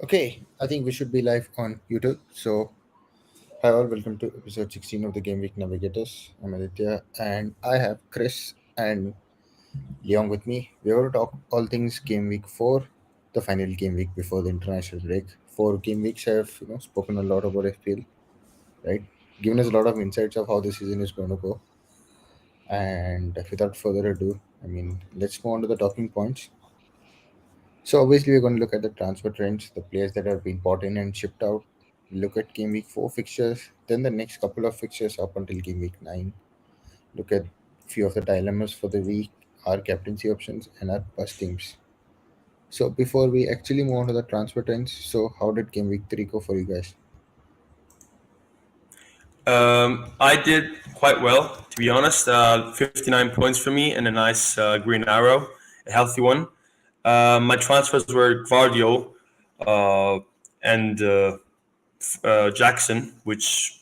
Okay, I think we should be live on YouTube. So, hi all, welcome to episode 16 of the Game Week Navigators. I'm Aditya and I have Chris and Leon with me. We're going to talk all things Game Week 4, the final game week before the international break. 4 game weeks have spoken a lot about FPL, right? Given us a lot of insights of how the season is going to go. And without further ado, let's move on to the talking points. So obviously we're going to look at the transfer trends, the players that have been bought in and shipped out. Look at game week 4 fixtures, then the next couple of fixtures up until game week 9. Look at few of the dilemmas for the week, our captaincy options and our bus teams. So before we actually move on to the transfer trends, so how did game week 3 go for you guys? I did quite well, to be honest. 59 points for me and a nice green arrow, a healthy one. My transfers were Gvardiol uh, and Jackson, which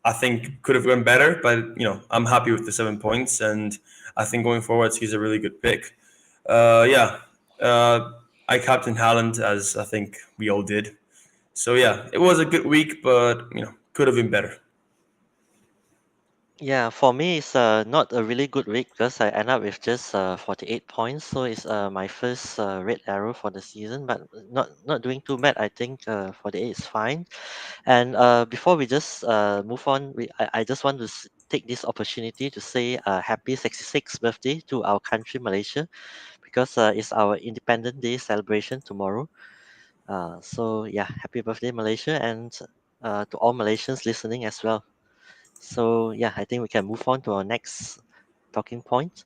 I think could have gone better, but I'm happy with the 7 points, and I think going forwards he's a really good pick. Yeah, I captained Haaland, as I think we all did. So yeah, it was a good week, but could have been better. Yeah, for me, it's not a really good week because I end up with just 48 points. So it's my first red arrow for the season, but not doing too bad. I think 48 is fine. And before we just move on, I just want to take this opportunity to say happy 66th birthday to our country, Malaysia, because it's our Independent Day celebration tomorrow. So yeah, happy birthday, Malaysia, and to all Malaysians listening as well. So yeah, I think we can move on to our next talking point.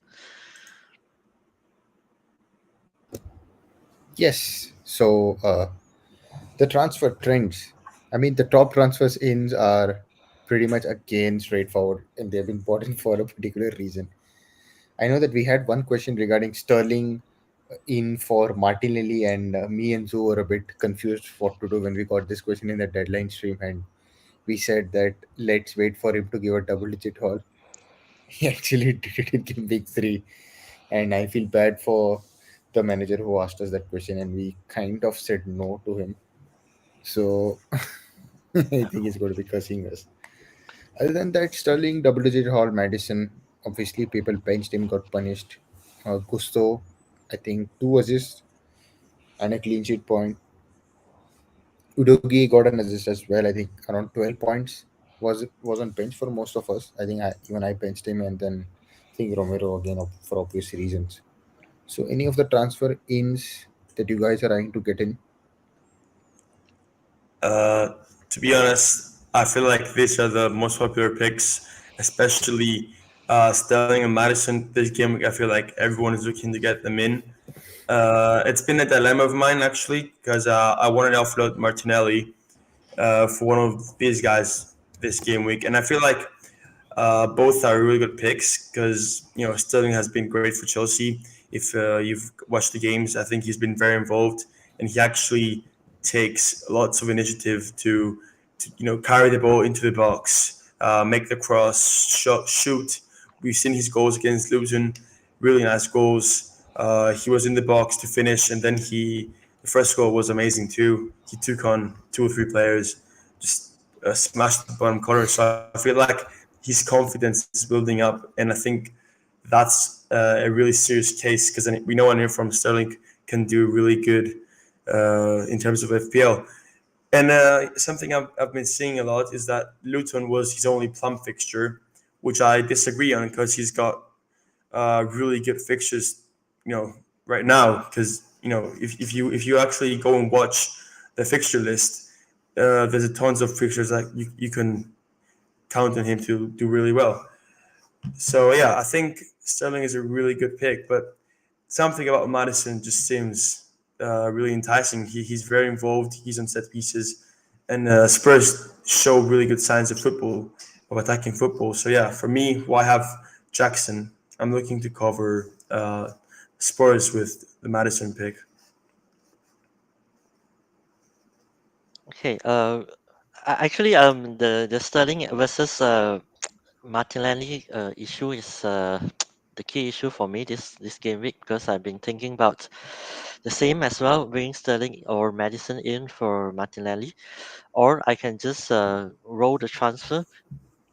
Yes. So the transfer trends. The top transfers ins are pretty much again straightforward and they've been bought in for a particular reason. I know that we had one question regarding Sterling in for Martinelli, and me and Zoo were a bit confused what to do when we got this question in the deadline stream, and we said that let's wait for him to give a double-digit haul. He actually did it in game week 3, and I feel bad for the manager who asked us that question, and we kind of said no to him. So I think he's going to be cursing us. Other than that, Sterling, double-digit haul, Madison. Obviously, people benched him, got punished. Gusto, I think 2 assists and a clean sheet point. Udogi got an assist as well. I think around 12 points was on bench for most of us. I think even I benched him, and then I think Romero again for obvious reasons. So, any of the transfer ins that you guys are trying to get in? Uh, to be honest, I feel like these are the most popular picks, especially Sterling and Madison. This game, I feel like everyone is looking to get them in. It's been a dilemma of mine actually because I wanted to offload Martinelli for one of these guys this game week, and I feel like both are really good picks because Sterling has been great for Chelsea. If you've watched the games, I think he's been very involved, and he actually takes lots of initiative to carry the ball into the box, make the cross, shoot. We've seen his goals against Luton, really nice goals. He was in the box to finish, and then the first goal was amazing too. He took on 2 or 3 players, just smashed the bottom corner. So I feel like his confidence is building up, and I think that's a really serious case because we know anyone from Sterling can do really good in terms of FPL. And something I've been seeing a lot is that Luton was his only plum fixture, which I disagree on because he's got really good fixtures, right now. Because if you actually go and watch the fixture list, there's a tons of fixtures that you can count on him to do really well. So yeah, I think Sterling is a really good pick, but something about Madison just seems really enticing. He's very involved. He's on set pieces, and Spurs show really good signs of football, of attacking football. So yeah, for me, who I have Jackson, I'm looking to cover Spurs with the Madison pick. Okay. Actually, the Sterling versus Martinelli issue is the key issue for me this game week because I've been thinking about the same as well, bring Sterling or Madison in for Martinelli, or I can just roll the transfer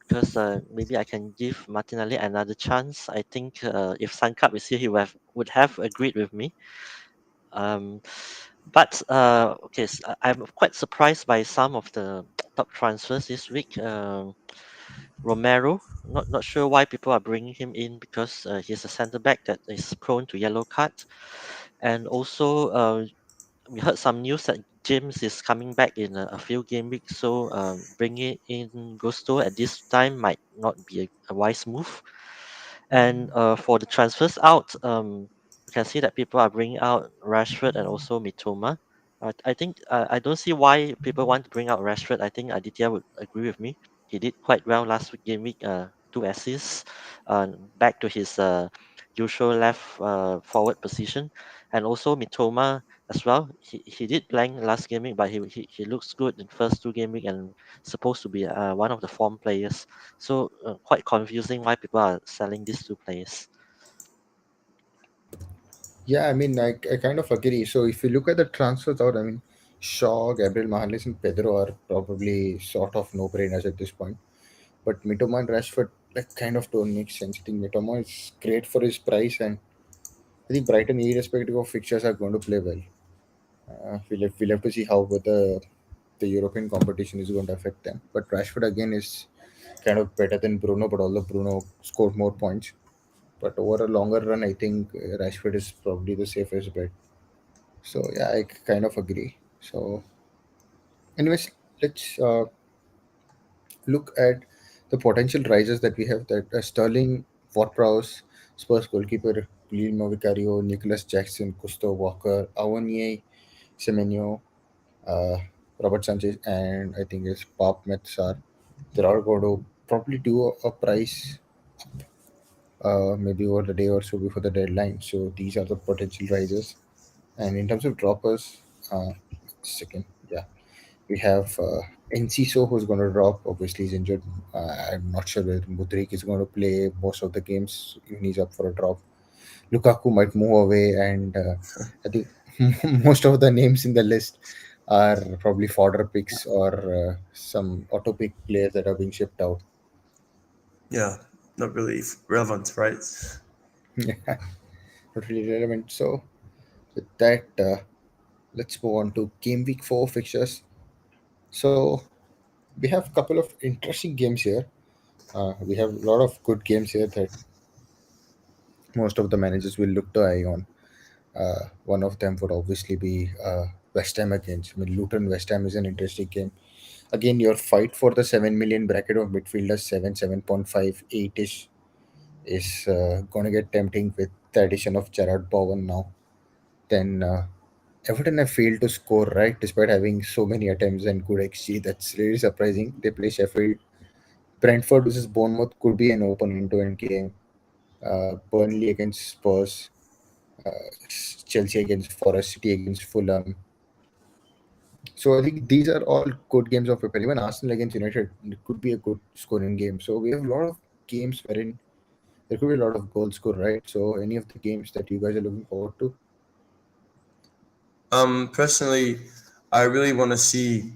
because maybe I can give Martinelli another chance. I think if Sun Cup is here, he would have agreed with me. Um, but okay, I'm quite surprised by some of the top transfers this week. Romero, not sure why people are bringing him in because he's a centre back that is prone to yellow card, and also we heard some news that James is coming back in a few game weeks, so bringing in Gusto at this time might not be a wise move. And for the transfers out, you can see that people are bringing out Rashford and also Mitoma. I think I don't see why people want to bring out Rashford. I think Aditya would agree with me. He did quite well last week, game week, 2 assists, back to his usual left forward position, and also Mitoma as well. He did blank last game week, but he looks good in first 2 game week and supposed to be one of the form players. So quite confusing why people are selling these 2 players. Yeah, I mean, I kind of agree. So if you look at the transfers out, I mean, Shaw, Gabriel Magalhaes, and Pedro are probably sort of no-brainers at this point. But Mitoma and Rashford like kind of don't make sense. I think Mitoma is great for his price, and I think Brighton, irrespective of fixtures, are going to play well. We'll have to see how the European competition is going to affect them. But Rashford again is kind of better than Bruno, but although Bruno scored more points, but over a longer run, I think Rashford is probably the safest bet. So yeah, I kind of agree. So, anyways, let's look at the potential rises that we have. That Sterling, Ward-Prowse, Spurs goalkeeper Guillermo Vicario, Nicholas Jackson, Gusto Walker, Awoniyi, Semenyo, uh, Robert Sanchez, and I think it's Pop Metsar. They're all going to probably do a price maybe over the day or so before the deadline. So these are the potential rises. And in terms of droppers, second, yeah, we have Enciso who's going to drop. Obviously, he's injured. I'm not sure whether Mudrik is going to play most of the games even he's up for a drop. Lukaku might move away, and I think most of the names in the list are probably fodder picks or some auto pick players that are being shipped out. Yeah, not really relevant, right? Yeah, not really relevant. So with that, let's move on to game week 4 fixtures. So we have a couple of interesting games here. We have a lot of good games here that most of the managers will look to eye on. One of them would obviously be West Ham against. I mean, Luton West Ham is an interesting game. Again, your fight for the 7 million bracket of midfielders, 7.5, 8 ish, is going to get tempting with the addition of Gerard Bowen now. Then Everton have failed to score, right, despite having so many attempts and good XG. That's really surprising. They play Sheffield. Brentford versus Bournemouth could be an open end-to-end game. Burnley against Spurs, Chelsea against Forest, City against Fulham. So I think these are all good games of FPL. Even Arsenal against United, it could be a good scoring game. So we have a lot of games wherein there could be a lot of goals scored, right? So any of the games that you guys are looking forward to? Personally, I really want to see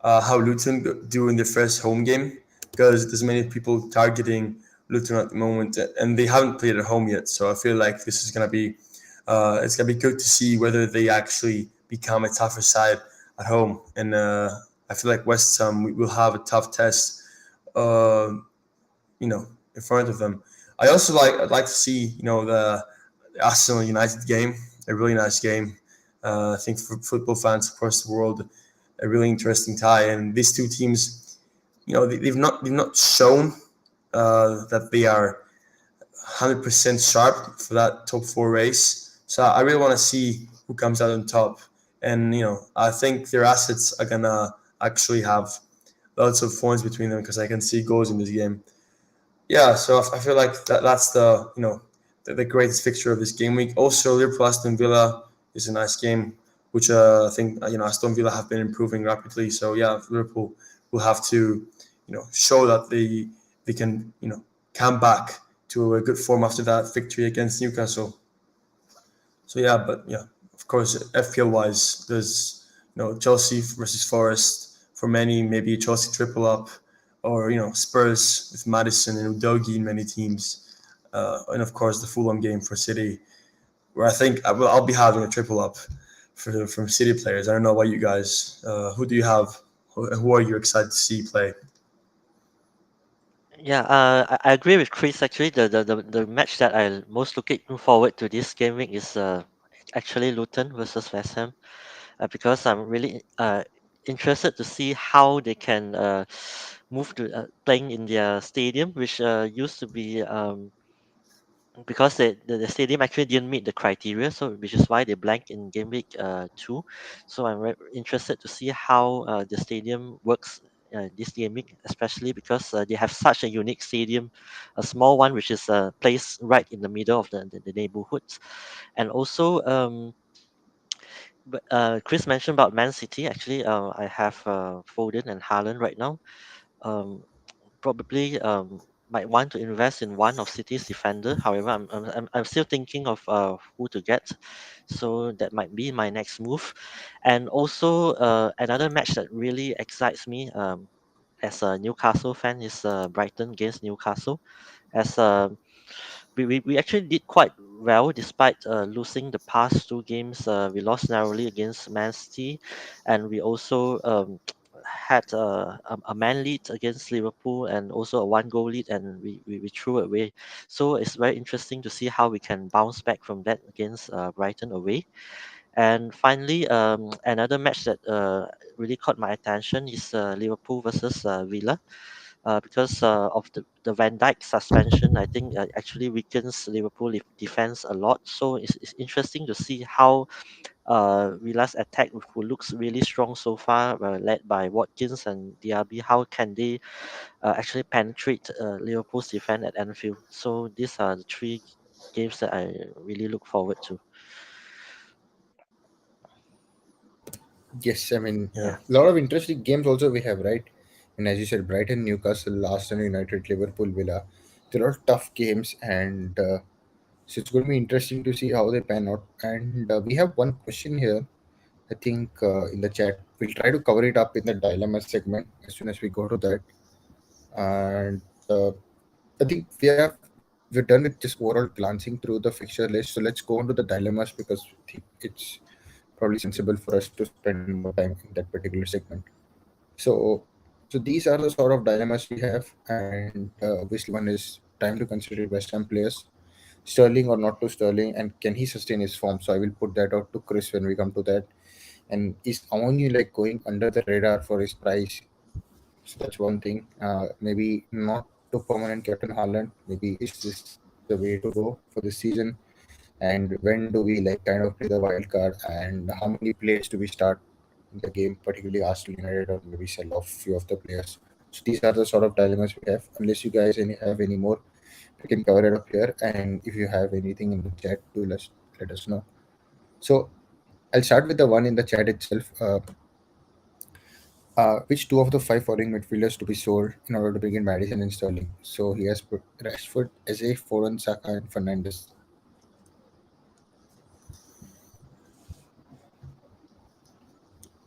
how Luton do in their first home game because there's many people targeting Luton at the moment, and they haven't played at home yet. So I feel like this is gonna be it's gonna be good to see whether they actually become a tougher side at home. And I feel like West Ham will have a tough test. Uh, in front of them. I'd like to see the Arsenal United game, a really nice game. I think for football fans across the world, a really interesting tie. And these two teams, they've not shown that they are 100% sharp for that top four race. So I really want to see who comes out on top. And I think their assets are gonna actually have lots of points between them because I can see goals in this game. Yeah, so I feel like that's the greatest fixture of this game week. Also, Liverpool Aston Villa is a nice game, which I think Aston Villa have been improving rapidly. So yeah, Liverpool will have to show that they can come back to a good form after that victory against Newcastle. So yeah, but yeah, of course, FPL wise, there's Chelsea versus Forest for many, maybe a Chelsea triple up, or Spurs with Madison and Udogi in many teams, and of course the Fulham game for City, where I think I'll be having a triple up from City players. I don't know about you guys. Who do you have? Who are you excited to see play? Yeah, I agree with Chris. Actually, the match that I most looking forward to this game week is actually Luton versus West Ham, because I'm really interested to see how they can move to playing in their stadium, which used to be because the stadium actually didn't meet the criteria, so which is why they blanked in game week 2. So I'm very interested to see how the stadium works this game week, especially because they have such a unique stadium, a small one which is placed right in the middle of the neighborhoods. And also Chris mentioned about Man City. Actually, I have Foden and Haaland right now. um, Probably might want to invest in one of City's defender. However, I'm still thinking of who to get, so that might be my next move. And also another match that really excites me as a Newcastle fan is Brighton against Newcastle. As we actually did quite well despite losing the past two games. We lost narrowly against Man City, and we also had a man lead against Liverpool and also a one goal lead, and we threw it away. So it's very interesting to see how we can bounce back from that against Brighton away. And finally, another match that really caught my attention is Liverpool versus Villa, because of the Van Dijk suspension. I think actually weakens Liverpool defense a lot. So it's interesting to see how Villa's attack, who looks really strong so far, led by Watkins and Diaby, how can they actually penetrate Liverpool's defense at Anfield? So these are the three games that I really look forward to. Yes, I mean, Yeah. Yeah. a lot of interesting games also we have, right? And as you said, Brighton, Newcastle, Arsenal, United, Liverpool, Villa. There are tough games, and so it's going to be interesting to see how they pan out. And we have one question here, I think, in the chat. We'll try to cover it up in the dilemma segment as soon as we go to that. And I think we're done with just overall glancing through the fixture list. So let's go on to the dilemmas because I think it's probably sensible for us to spend more time in that particular segment. So, so these are the sort of dilemmas we have, and obviously one is time to consider West Ham players, Sterling or not to Sterling, and can he sustain his form? So I will put that out to Chris when we come to that. And is Awoni like going under the radar for his price? So that's one thing. Maybe not to permanent captain Haaland. Maybe is this the way to go for this season? And when do we like kind of play the wild card? And how many players do we start in the game, particularly Arsenal United, or maybe sell off few of the players? So these are the sort of dilemmas we have. Unless you guys have any more, we can cover it up here. And if you have anything in the chat, do let us know. So I'll start with the one in the chat itself. Which two of the five following midfielders to be sold in order to bring in Madison and Sterling? So he has put Rashford, Eze, Foden, Saka, and Fernandes.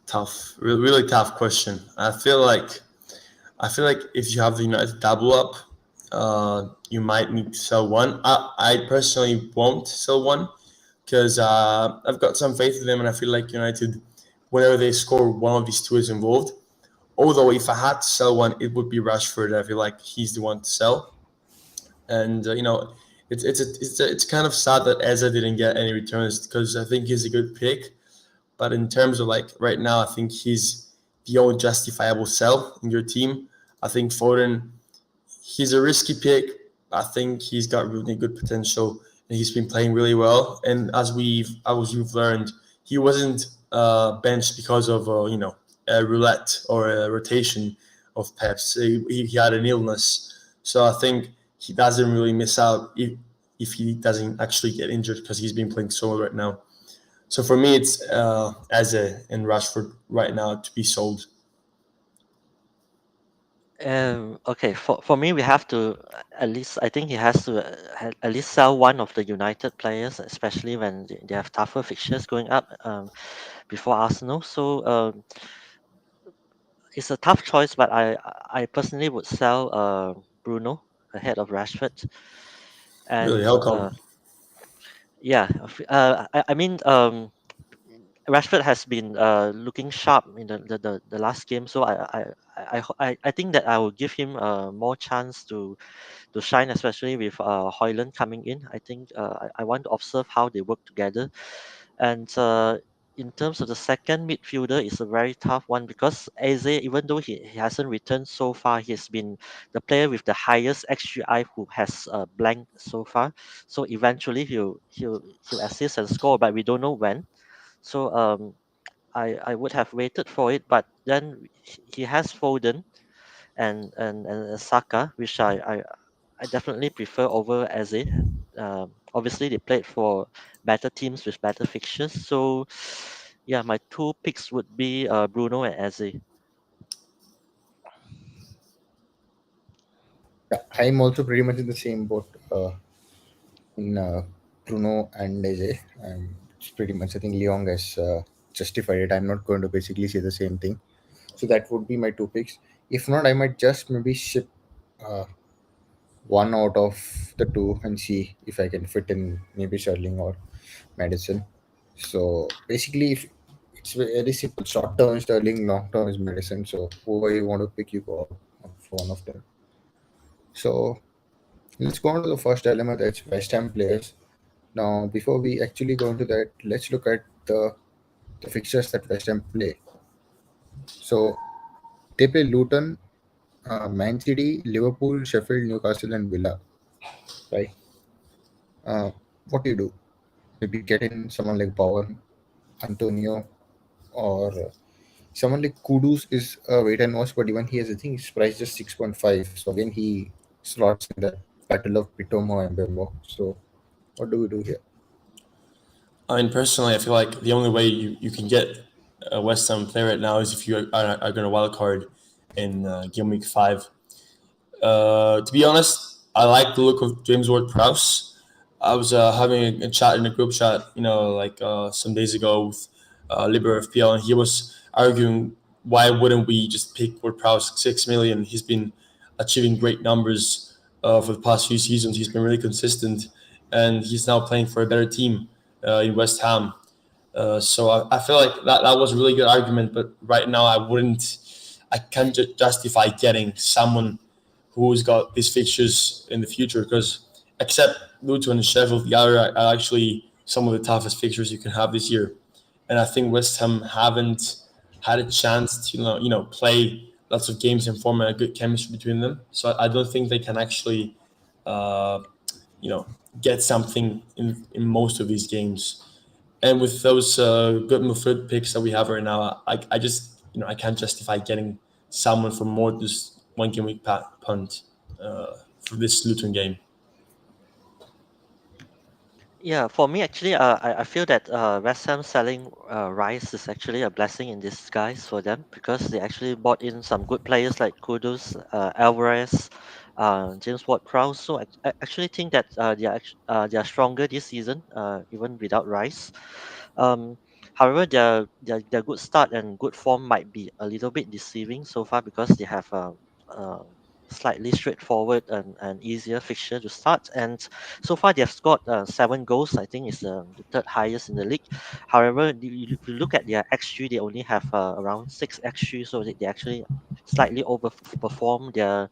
Tough, really tough question. I feel like if you have the United double up, you might need to sell one. I personally won't sell one because I've got some faith in them, and I feel like United, whenever they score, one of these two is involved. Although if I had to sell one, it would be Rashford. I feel like he's the one to sell, and it's kind of sad that Eza didn't get any returns because I think he's a good pick. But in terms of like right now, I think he's the only justifiable sell in your team. I think Foden, he's a risky pick. I think he's got really good potential and he's been playing really well. And as we've learned, he wasn't benched because of a roulette or a rotation of Peps. He had an illness, so I think he doesn't really miss out if he doesn't actually get injured because he's been playing so well right now. So for me, it's Eze and Rashford right now to be sold. Okay, for me, we have to at least, I think he has to at least sell one of the United players, especially when they have tougher fixtures going up before Arsenal. So it's a tough choice, but I personally would sell Bruno ahead of Rashford. Really? And How come? yeah, I mean, Rashford has been looking sharp in the last game, so I think that I will give him more chance to shine, especially with Hoyland coming in. I think I want to observe how they work together. And in terms of the second midfielder, it's a very tough one because Eze, even though he hasn't returned so far, he's been the player with the highest XGI who has blanked so far. So eventually he'll assist and score, but we don't know when. So I would have waited for it, but then he has Foden and Saka, which I definitely prefer over Eze. Obviously, they played for better teams with better fixtures. So, yeah, my two picks would be Bruno and Eze. Yeah, I'm also pretty much in the same boat in Bruno and Eze. It's pretty much, I think Leong has justified it. I'm not going to basically say the same thing. So that would be my two picks. If not, I might just maybe ship uh, one out of the two and see if I can fit in maybe Sterling or Madison. So basically, if it's very simple. Short term is Sterling, long term is Madison. So whoever you want to pick, you go out for one of them. So let's go on to the first element, that's West Ham players. Now, before we actually go into that, let's look at the fixtures that West Ham play. So they play Luton, Man City, Liverpool, Sheffield, Newcastle, and Villa. Right? Uh, what do you do? Maybe get in someone like Bowen, Antonio, or someone like Kudus is a wait and watch, but even he has, I think, his price just 6.5. So again, he slots in the battle of Pitomo and Bembo. So what do we do here? I mean, personally, I feel like the only way you can get a West Ham player right now is if you are going to wild card in Game Week 5. To be honest, I like the look of James Ward-Prowse. I was having a chat in a group chat, like some days ago with Liber FPL, and he was arguing why wouldn't we just pick Ward-Prowse 6 million? He's been achieving great numbers for the past few seasons. He's been really consistent, and he's now playing for a better team in West Ham. So I feel like that was a really good argument, but right now I can't justify getting someone who's got these fixtures in the future because except Luton and Sheffield, the other are actually some of the toughest fixtures you can have this year. And I think West Ham haven't had a chance to play lots of games and form a good chemistry between them. So I don't think they can actually uh, you know get something in most of these games. And with those good midfield picks that we have right now, I just I can't justify getting someone for more than just one game week punt for this Luton game. Yeah, for me, actually, I feel that West Ham selling Rice is actually a blessing in disguise for them because they actually bought in some good players like Kudus, Alvarez, James Ward-Prowse. So I actually think that they are stronger this season, even without Rice. Um, However, their good start and good form might be a little bit deceiving so far because they have a slightly straightforward and easier fixture to start. And so far, they have scored 7 goals. I think it's the third highest in the league. However, if you look at their XG, they only have around 6 XG, so they actually slightly overperform their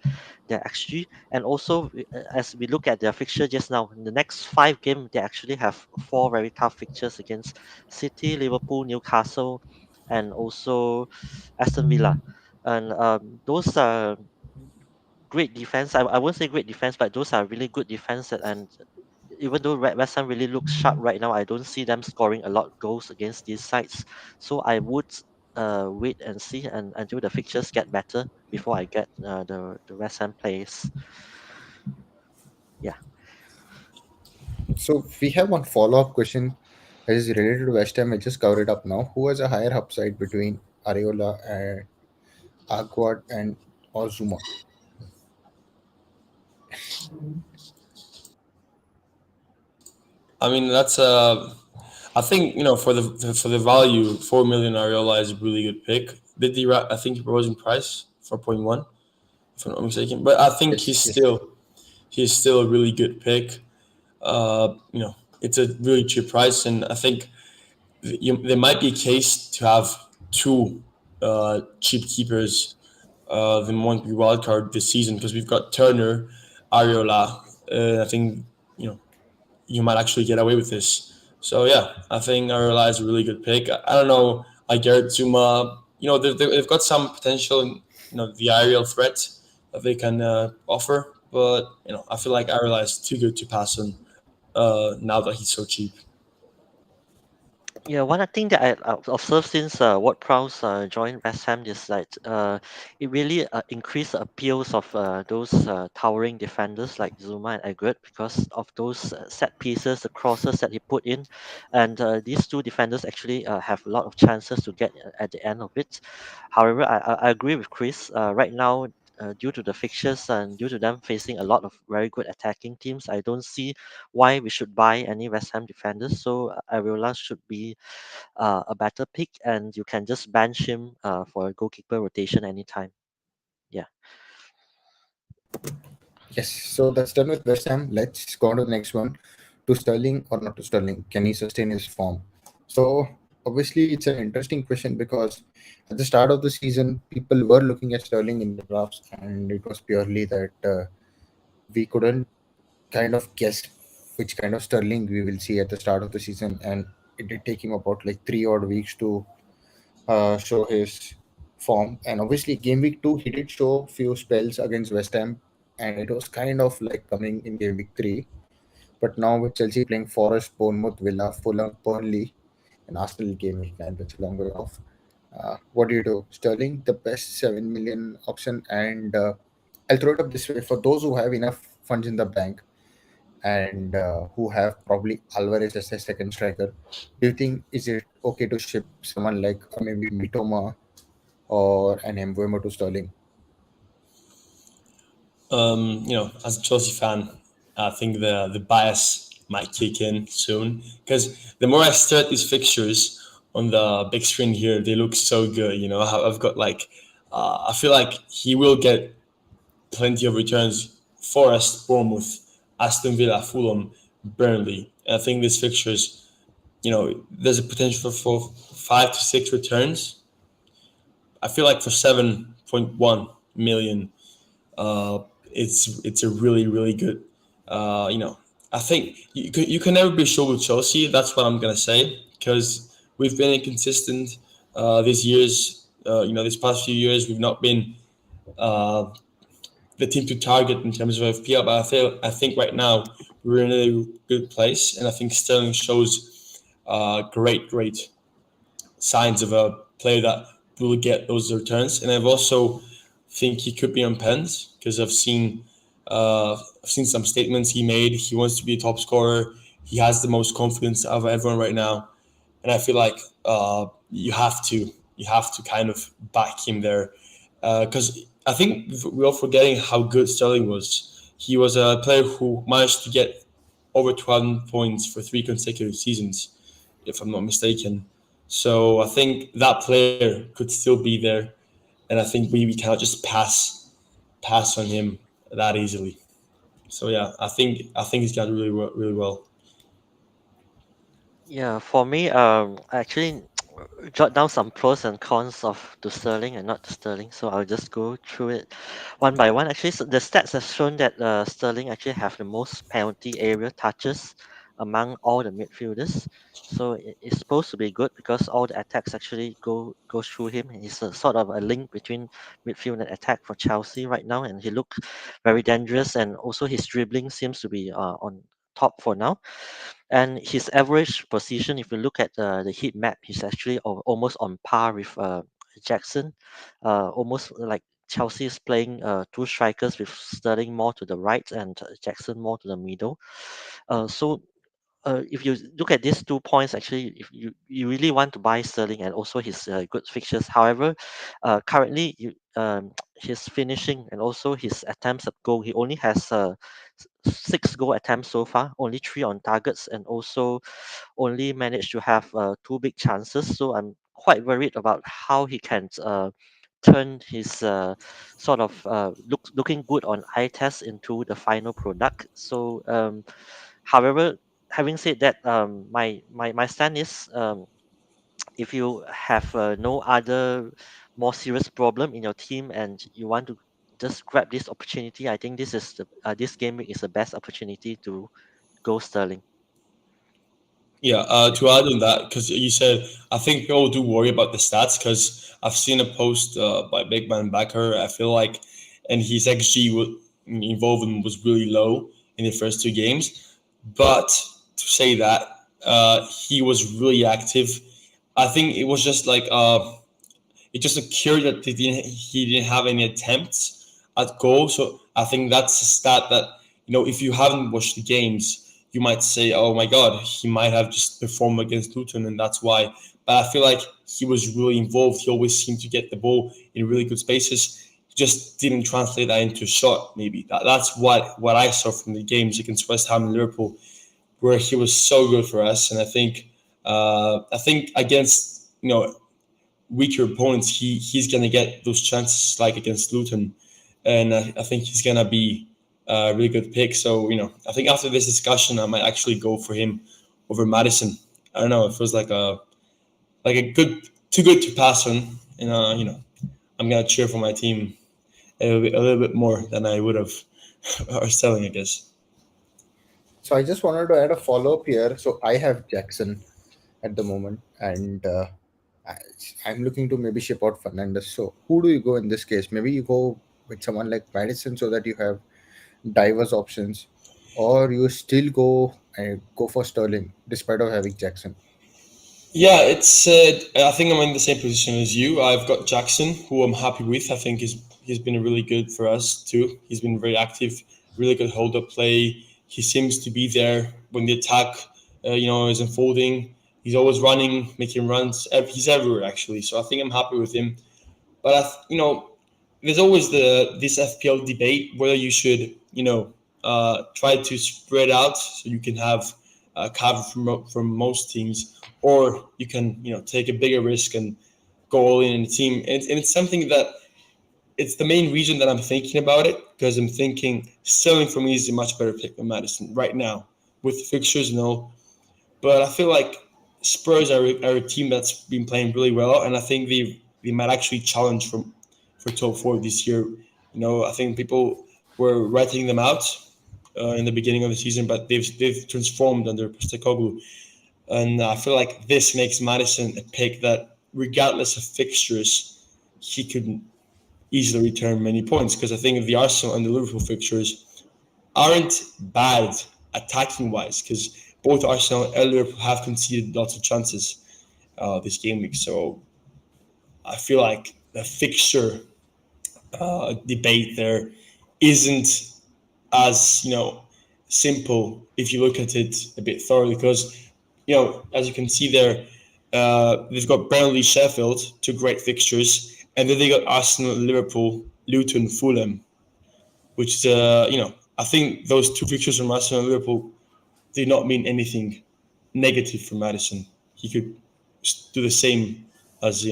XG. And also, as we look at their fixture just now, in the next 5 games, they actually have 4 very tough fixtures against City, Liverpool, Newcastle, and also Aston Villa. And those are great defense. I won't say great defense, but those are really good defense. And even though West Ham really looks sharp right now, I don't see them scoring a lot of goals against these sides. So I would wait and see until the fixtures get better before I get the West Ham plays. Yeah. So we have one follow up question that is related to West Ham. I just covered it up now. Who has a higher upside between Areola and Aguad and or Zuma. I mean, that's I think for the value, 4 million Ariola is a really good pick. I think he was in price 4.1, if I'm not mistaken. But I think Yes, yes. he's still a really good pick. It's a really cheap price, and I think there might be a case to have two cheap keepers than one big wild card this season because we've got Turner, Ariola. I think you know you might actually get away with this. So yeah, I think Ariola is a really good pick. I don't know, like Garrett Zuma. They've got some potential in the aerial threat that they can offer, but I feel like Ariola is too good to pass on now that he's so cheap. Yeah, one thing that I've observed since Ward Prowse joined West Ham is that it really increased the appeals of those towering defenders like Zuma and Egert because of those set pieces, the crosses that he put in, and these two defenders actually have a lot of chances to get at the end of it. However, I agree with Chris. Right now, due to the fixtures and due to them facing a lot of very good attacking teams, I don't see why we should buy any West Ham defenders. So Ariola should be a better pick, and you can just bench him for a goalkeeper rotation anytime. Yeah. Yes, so that's done with West Ham. Let's go on to the next one. To Sterling or not to Sterling? Can he sustain his form? So obviously, it's an interesting question because at the start of the season, people were looking at Sterling in the drafts, and it was purely that we couldn't kind of guess which kind of Sterling we will see at the start of the season, and it did take him about like 3 odd weeks to show his form. And obviously, game week 2, he did show few spells against West Ham, and it was kind of like coming in game week 3. But now with Chelsea playing Forest, Bournemouth, Villa, Fulham, Burnley, and Arsenal game week 9, that's a long way off. What do you do? Sterling, the best 7 million option, and I'll throw it up this way for those who have enough funds in the bank and who have probably Alvarez as their second striker. Do you think is it okay to ship someone like maybe Mitoma or an Embuemo to Sterling? As a Chelsea fan, I think the bias might kick in soon because the more I stare at these fixtures on the big screen here, they look so good. I've got like, I feel like he will get plenty of returns. Forest, Bournemouth, Aston Villa, Fulham, Burnley. And I think these fixtures, there's a potential for 5 to 6 returns. I feel like for 7.1 million, uh, it's a really good. Uh, you know, I think you can never be sure with Chelsea. That's what I'm gonna say because we've been inconsistent these years. These past few years we've not been uh, the team to target in terms of FPL. But I think right now we're in a good place, and I think Sterling shows great signs of a player that will get those returns. And I've also think he could be on pens because I've seen some statements he made. He wants to be a top scorer. He has the most confidence of everyone right now, and I feel like you have to kind of back him there because I think we're all forgetting how good Sterling was. He was a player who managed to get over 12 points for 3 consecutive seasons, if I'm not mistaken. So I think that player could still be there, and I think we cannot just pass on him that easily. So yeah, I think he's got really well. Yeah, for me, I actually jot down some pros and cons of to Sterling and not to Sterling, so I'll just go through it one by one. Actually, so the stats have shown that Sterling actually have the most penalty area touches among all the midfielders. So it's supposed to be good because all the attacks actually go through him. He's a sort of a link between midfield and attack for Chelsea right now, and he looks very dangerous. And also his dribbling seems to be on top for now. And his average position, if you look at the heat map, he's actually almost on par with Jackson. Almost like Chelsea is playing two strikers with Sterling more to the right and Jackson more to the middle. So if you look at these 2 points, actually, if you really want to buy Sterling and also his good fixtures. However, currently his finishing and also his attempts at goal, he only has 6 goal attempts so far, only 3 on targets, and also only managed to have 2 big chances. So I'm quite worried about how he can turn his looking good on eye test into the final product. So however, having said that, my stand is, if you have no other more serious problem in your team and you want to just grab this opportunity, I think this game week is the best opportunity to go Sterling. Yeah, to add on that, because you said, I think people do worry about the stats because I've seen a post by Big Man Backer. I feel like, and his involvement was really low in the first 2 games. But to say that, he was really active. I think it was just like it just occurred that he didn't have any attempts at goal. So I think that's a stat that, if you haven't watched the games, you might say, "Oh my God, he might have just performed against Luton, and that's why." But I feel like he was really involved. He always seemed to get the ball in really good spaces. He just didn't translate that into a shot. Maybe that's what I saw from the games against West Ham and Liverpool, where he was so good for us. And I think against weaker opponents, he's gonna get those chances like against Luton, and I think he's gonna be a really good pick. So I think after this discussion, I might actually go for him over Madison. I don't know. It feels like a good too good to pass on, and I'm gonna cheer for my team a little bit more than I would have or selling, I guess. So I just wanted to add a follow up here. So I have Jackson at the moment, and I, I'm looking to maybe ship out Fernandez. So who do you go in this case? Maybe you go with someone like Madison so that you have diverse options, or you still go for Sterling despite of having Jackson. Yeah, it's. I think I'm in the same position as you. I've got Jackson, who I'm happy with. I think he's been really good for us too. He's been very active, really good hold up play. He seems to be there when the attack, is unfolding. He's always running, making runs. He's everywhere actually. So I think I'm happy with him. But there's always this FPL debate whether you should, try to spread out so you can have cover from most teams, or you can, take a bigger risk and go all in the team. And it's something that it's the main reason that I'm thinking about it, because I'm thinking selling for me is a much better pick than Madison right now with fixtures and all. But I feel like Spurs are a team that's been playing really well, and I think they might actually challenge for top four this year. I think people were writing them out in the beginning of the season, but they've transformed under Postecoglou, and I feel like this makes Madison a pick that, regardless of fixtures, he could easily return many points, because I think the Arsenal and the Liverpool fixtures aren't bad attacking wise, because both Arsenal and Liverpool have conceded lots of chances this game week. So I feel like the fixture debate there isn't as simple if you look at it a bit thoroughly, because as you can see there, they've got Burnley, Sheffield, two great fixtures, and then they got Arsenal, Liverpool, Luton, Fulham, which is I think those two fixtures from Arsenal and Liverpool did not mean anything negative for Madison. He could do the same as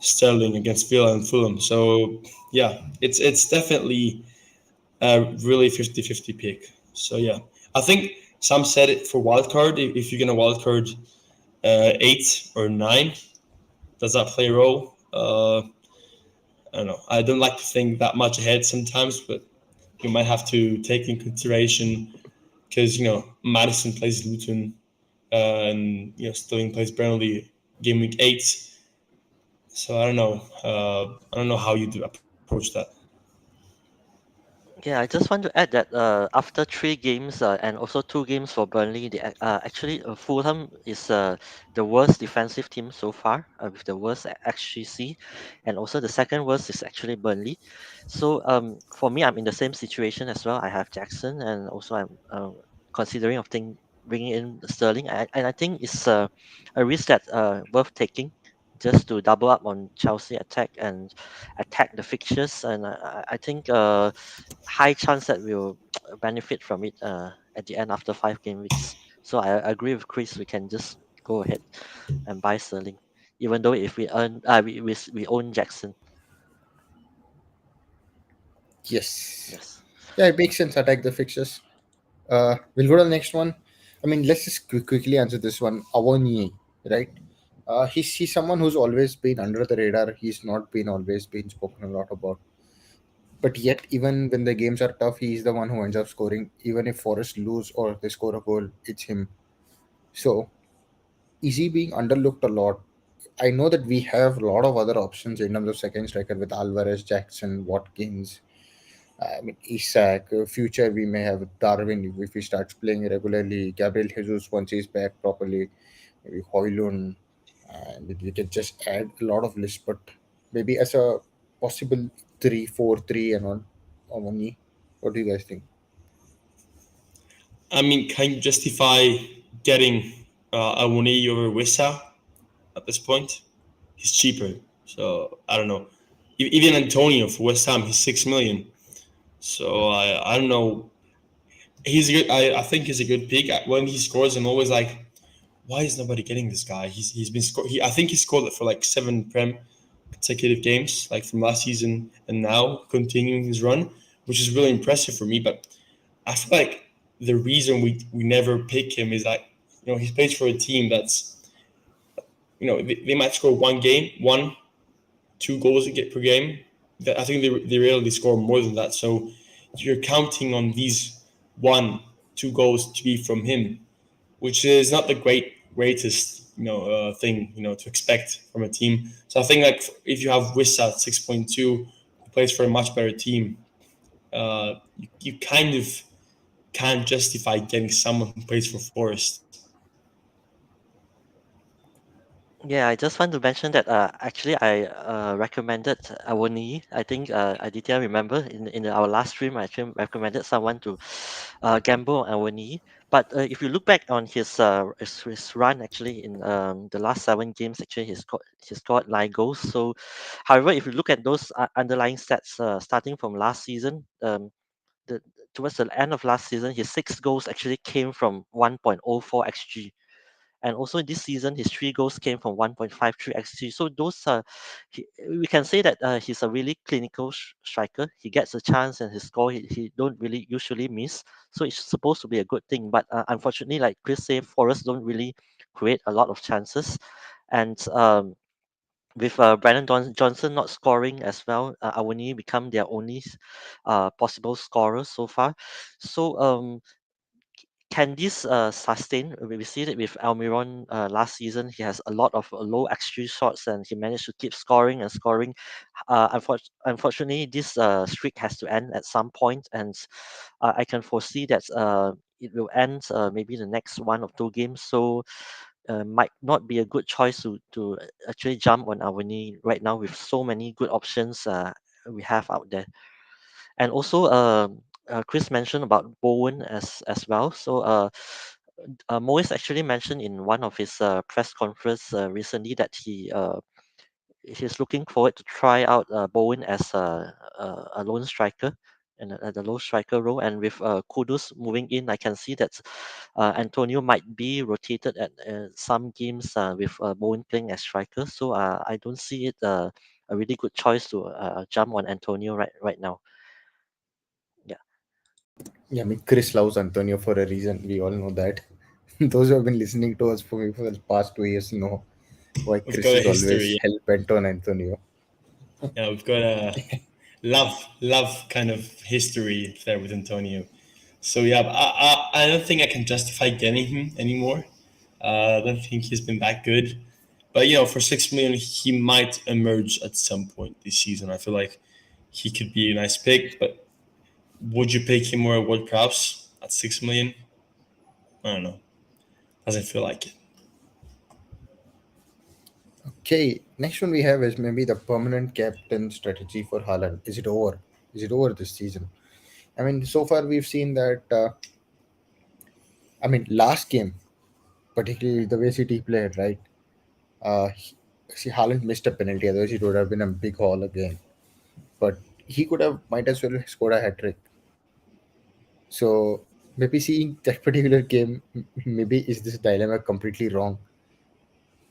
Sterling against Villa and Fulham. So yeah, it's definitely a really 50-50 pick. So yeah, I think some said it for wildcard. If you're gonna wildcard 8 or 9, does that play a role? I don't know. I don't like to think that much ahead sometimes, but you might have to take in consideration, because Madison plays Luton, and Sterling plays Burnley game week 8. So I don't know. I don't know how you do approach that. Yeah, I just want to add that after 3 games and also 2 games for Burnley, actually Fulham is the worst defensive team so far, with the worst XGC, and also the second worst is actually Burnley. So for me, I'm in the same situation as well. I have Jackson, and also I'm considering of bringing in Sterling, and I think it's a risk that worth taking, just to double up on Chelsea attack and attack the fixtures. And I think high chance that we'll benefit from it at the end after 5 game weeks. So I agree with Chris. We can just go ahead and buy Sterling, even though if we earn we own Jackson. Yes. Yes. Yeah, it makes sense. Attack the fixtures. We'll go to the next one. I mean, let's just quickly answer this one. Awani, right? He's someone who's always been under the radar. He's not been always been spoken a lot about. But yet, even when the games are tough, he's the one who ends up scoring. Even if Forest lose or they score a goal, it's him. So, is he being underlooked a lot? I know that we have a lot of other options in terms of second striker with Alvarez, Jackson, Watkins. I mean, Isak. Future we may have Darwin if he starts playing regularly. Gabriel Jesus once he's back properly. Maybe Hoylund. And we can just add a lot of lists, but maybe as a possible 3-4-3 and on only. What do you guys think? I mean, can you justify getting Awoniyi over Wissa at this point? He's cheaper, so I don't know. Even Antonio for West Ham, he's 6 million. So I don't know. He's a good. I think he's a good pick. When he scores, I'm always like, why is nobody getting this guy? He's been score. I think he scored for like 7 consecutive games, like from last season and now continuing his run, which is really impressive for me. But I feel like the reason we never pick him is that he plays for a team that's they might score one game, 2 goals per game. I think they rarely score more than that. So you're counting on these 1, 2 goals to be from him, which is not the greatest thing to expect from a team. So I think like if you have Wissa at 6.2, who plays for a much better team, you kind of can't justify getting someone who plays for Forest. Yeah, I just want to mention that actually I recommended Awoni. I think Aditya remember in our last stream I actually recommended someone to gamble on Awoni. But if you look back on his run actually in the last 7 games, actually he scored 9 goals. So, however, if you look at those underlying stats starting from last season, the towards the end of last season, his 6 goals actually came from 1.04 xg, and also this season his 3 goals came from 1.53 xg. So those are we can say that he's a really clinical striker. He gets a chance and his score he don't really usually miss, so it's supposed to be a good thing. But unfortunately, like Chris said, Forest don't really create a lot of chances. And with Brandon Johnson not scoring as well, Awani become their only possible scorer so far. So can this sustain? We see that with Almiron last season, he has a lot of low XG shots and he managed to keep scoring and scoring. Unfortunately, this streak has to end at some point, and I can foresee that it will end maybe the next 1 or 2 games. So might not be a good choice to actually jump on Avani right now with so many good options we have out there. And also, Chris mentioned about Bowen as well. So, Moise actually mentioned in one of his press conference recently that he's looking forward to try out Bowen as a lone striker and at the low striker role. And with Kudus moving in, I can see that Antonio might be rotated at some games with Bowen playing as striker. So I don't see it a really good choice to jump on Antonio right now. Yeah. Yeah, I mean, Chris loves Antonio for a reason. We all know that. Those who have been listening to us for the past 2 years know why We've Chris got a is always history. hell bent on Antonio. Yeah, we've got a love kind of history there with Antonio. So yeah, I don't think I can justify getting him anymore. I don't think he's been that good. But for 6 million, he might emerge at some point this season. I feel like he could be a nice pick. But would you pick him or Ward Prowse at 6 million? I don't know. Doesn't feel like it. Okay, next one we have is maybe the permanent captain strategy for Haaland. Is it over? Is it over this season? I mean, so far we've seen that I mean, last game, particularly the way City played, right? See, Haaland missed a penalty, otherwise it would have been a big haul again. But he could have, might as well scored a hat trick. So maybe seeing that particular game, maybe is this dilemma completely wrong,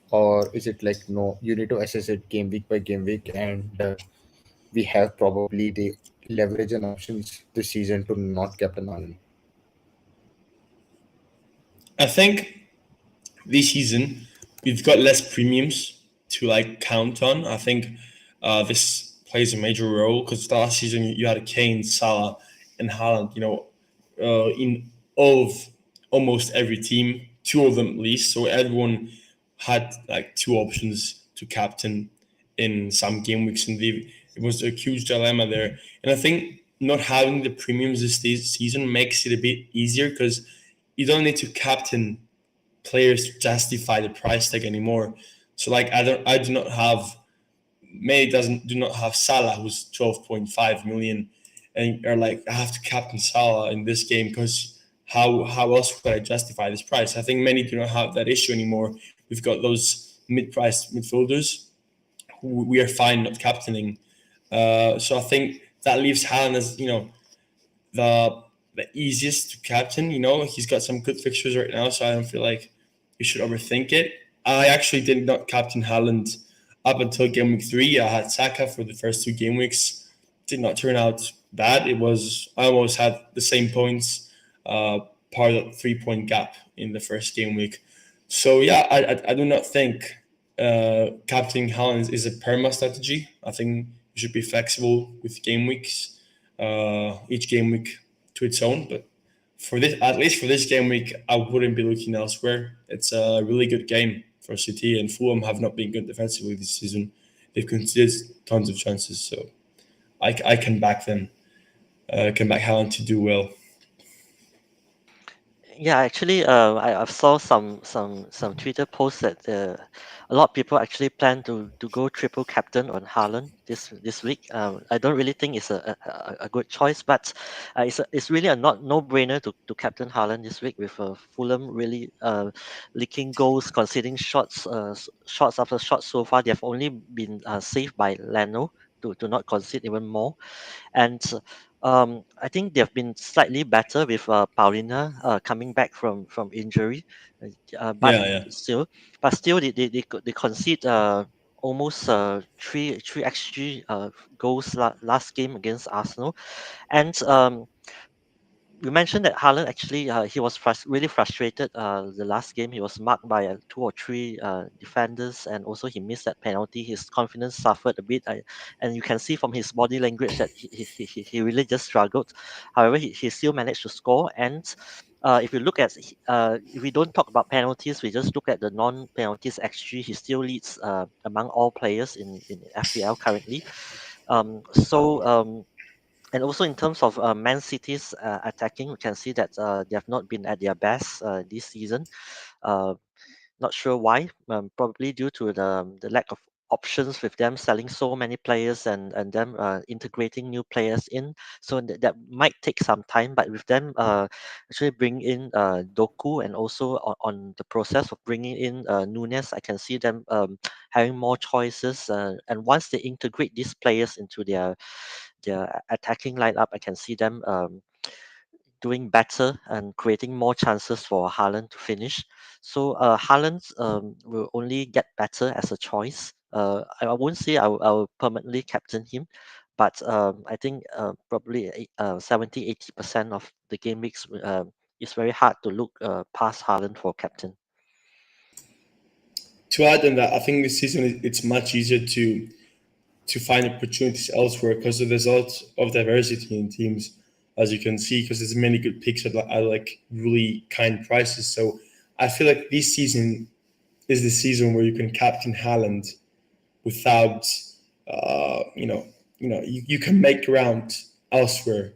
or is it like no? You need to assess it game week by game week, and we have probably the leverage and options this season to not captain Haaland. I think this season we've got less premiums to like count on. I think this plays a major role because last season you had Kane, Salah, and Haaland. In all of almost every team, two of them at least. So everyone had like two options to captain in some game weeks, and it was a huge dilemma there. And I think not having the premiums this season makes it a bit easier because you don't need to captain players to justify the price tag anymore. So like I do not have May doesn't do not have Salah who's 12.5 million, and are like I have to captain Salah in this game because how else would I justify this price? I think many do not have that issue anymore. We've got those mid-priced midfielders who we are fine not captaining. So I think that leaves Haaland as the easiest to captain. He's got some good fixtures right now, so I don't feel like you should overthink it. I actually did not captain Haaland up until game week 3. I had Saka for the first two game weeks. Did not turn out bad. I almost had the same points, part of the 3 point gap in the first game week. So yeah, I do not think captaining Haaland is a perma strategy. I think you should be flexible with game weeks, each game week to its own. But for this, at least for this game week, I wouldn't be looking elsewhere. It's a really good game for City, and Fulham have not been good defensively this season. They've conceded tons of chances, so I can back them. Can back Haaland to do well. Yeah, actually, I saw some Twitter posts that a lot of people actually plan to go triple captain on Haaland this week. I don't really think it's a good choice, but it's really a not no brainer to captain Haaland this week with Fulham really leaking goals, conceding shots after shots so far. They have only been saved by Leno to not concede even more. And I think they've been slightly better with Paulina coming back from injury, but Yeah, yeah. still, they concede almost three xG goals last game against Arsenal, and you mentioned that Haaland actually he was really frustrated the last game. He was marked by two or three defenders, and also he missed that penalty. His confidence suffered a bit, and you can see from his body language that he really just struggled. However, he still managed to score. And if you look at if we don't talk about penalties, we just look at the non-penalties XG. He still leads among all players in FPL currently. And also in terms of Man City's attacking, we can see that they have not been at their best this season. Uh, Not sure why. Probably due to the lack of options with them selling so many players and them integrating new players in. So that might take some time. But with them actually bring in Doku, and also on the process of bringing in Nunes, I can see them having more choices. And once they integrate these players into their attacking lineup, I can see them doing better and creating more chances for Haaland to finish. So Haaland will only get better as a choice. I won't say I will permanently captain him, but I think probably 70-80% of the game weeks it's very hard to look past Haaland for captain. To add on that, I think this season it's much easier to find opportunities elsewhere because there's a lot of diversity in teams, as you can see, because there's many good picks at like really kind prices. So I feel like this season is the season where you can captain Haaland without, you can make ground elsewhere,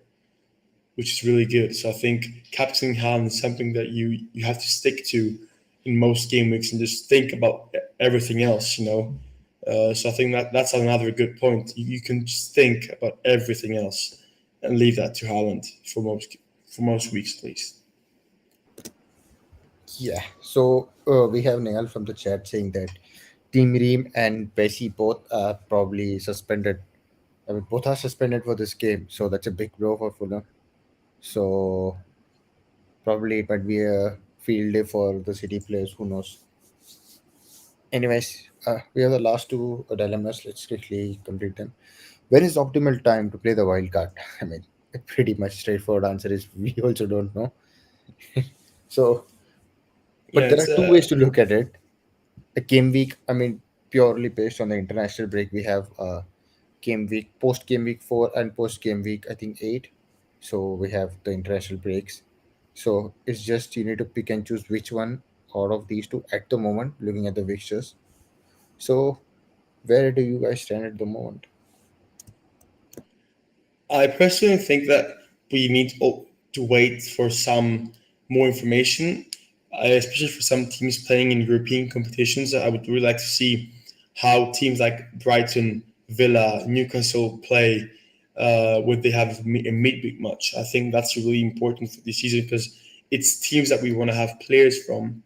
which is really good. So I think captaining Haaland is something that you have to stick to in most game weeks and just think about everything else. So I think that's another good point. You can just think about everything else and leave that to Haaland for most weeks at least. Yeah. So we have Nehal from the chat saying that Team Reem and Bessie both are probably suspended. I mean, both are suspended for this game, so that's a big blow for Fulham. So probably it might be a field day for the City players. Who knows? Anyways, we have the last two dilemmas. Let's quickly complete them. When is optimal time to play the wild card? I mean, a pretty much straightforward answer is we also don't know. So, but Yeah, there are it's two ways to look at it. A game week, I mean, purely based on the international break, we have game week, post game week 4 and post game week, I think 8. So we have the international breaks. So it's just you need to pick and choose which one out of these two at the moment, looking at the fixtures. So where do you guys stand at the moment? I personally think that we need to wait for some more information, especially for some teams playing in European competitions. I would really like to see how teams like Brighton, Villa, Newcastle play when they have a midweek match. I think that's really important for this season because it's teams that we want to have players from.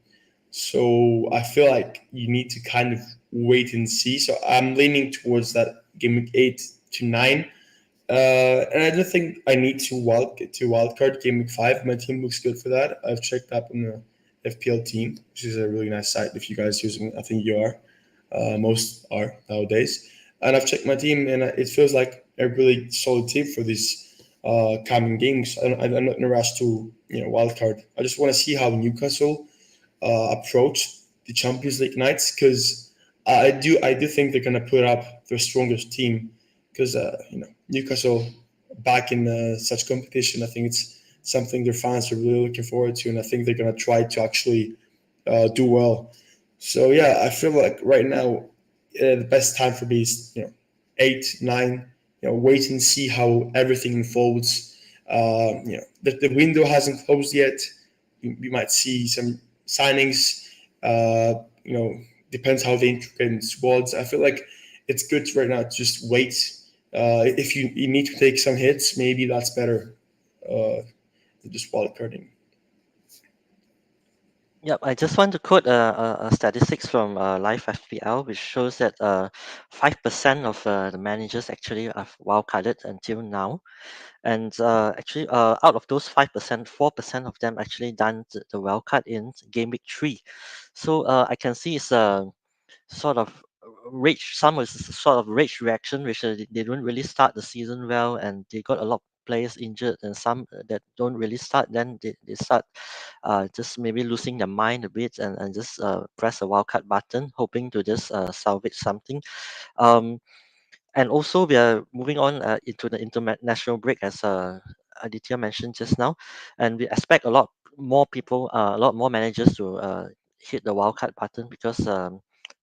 So I feel like you need to kind of wait and see. So I'm leaning towards that game week 8 to 9, and I don't think I need to wildcard game week 5. My team looks good for that. I've checked up on the FPL team, which is a really nice site. If you guys using it, I think you are. Most are nowadays. And I've checked my team, and it feels like a really solid team for these coming games. I'm not in a rush to wildcard. I just want to see how Newcastle approach the Champions League nights because I do think they're gonna put up their strongest team because Newcastle back in such competition. I think it's something their fans are really looking forward to, and I think they're gonna try to actually do well. So yeah, I feel like right now the best time for me is 8, 9. Wait and see how everything unfolds. The window hasn't closed yet. We might see some signings. Uh, you know, depends how they integrate squads. I feel like it's good right now to just wait. If you need to take some hits, maybe that's better than just wildcarding. Yep, I just want to quote a statistics from Live FPL, which shows that 5% of the managers actually are wildcarded until now. And actually, out of those 5%, 4% of them actually done the wildcard in game week 3. So I can see it's a sort of rage, some was sort of rage reaction, which they don't really start the season well, and they got a lot of players injured, and some that don't really start, then they start just maybe losing their mind a bit and just press a wildcard button, hoping to just salvage something. Um, and also, we are moving on into the international break, as Aditya mentioned just now, and we expect a lot more managers to hit the wildcard button because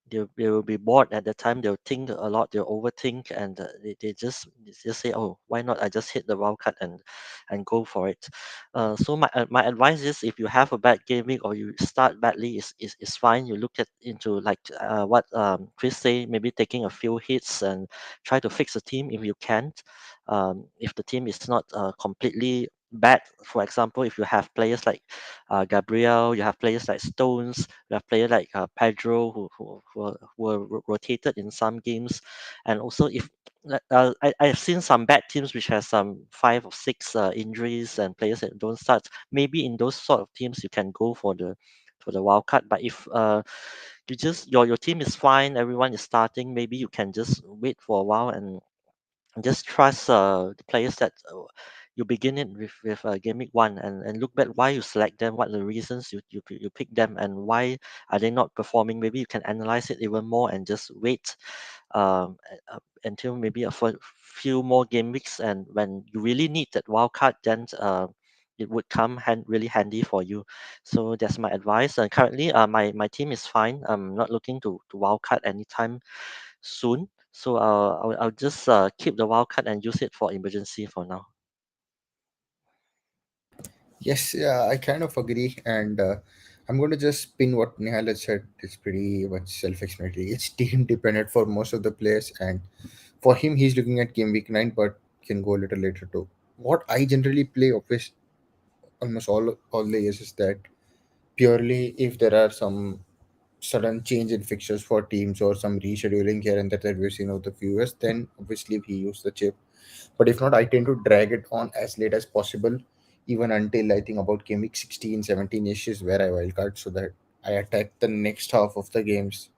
they will be bored at the time. They'll think a lot. They'll overthink, and they just say, "Oh, why not? I just hit the wildcard and go for it." So my advice is, if you have a bad game week or you start badly, is fine. You look at into like what Chris say, maybe taking a few hits and try to fix the team if you can't. If the team is not completely bad, for example, if you have players like Gabriel, you have players like Stones, you have players like Pedro who were rotated in some games, and also if I've seen some bad teams which has some 5 or 6 injuries and players that don't start. Maybe in those sort of teams you can go for the wild card. But if your team is fine, everyone is starting, maybe you can just wait for a while and just trust the players that you begin it with game week 1, and look back why you select them, what are the reasons you pick them, and why are they not performing. Maybe you can analyze it even more and just wait until maybe few more game weeks, and when you really need that wild card, then it would come really handy for you. So that's my advice. And currently, my team is fine. I'm not looking to wild card anytime soon. So I'll just keep the wildcard and use it for emergency for now. Yes, yeah, I kind of agree, and I'm going to just pin what Nihal had said. It's pretty much self-explanatory. It's team dependent for most of the players, and for him, he's looking at game week 9, but can go a little later too. What I generally play, almost all the years, is that purely if there are some sudden change in fixtures for teams or some rescheduling here and there that we've seen over the few years, then obviously we use the chip. But if not, I tend to drag it on as late as possible, even until I think about game week 16, 17 ish is where I wildcard, so that I attack the next half of the games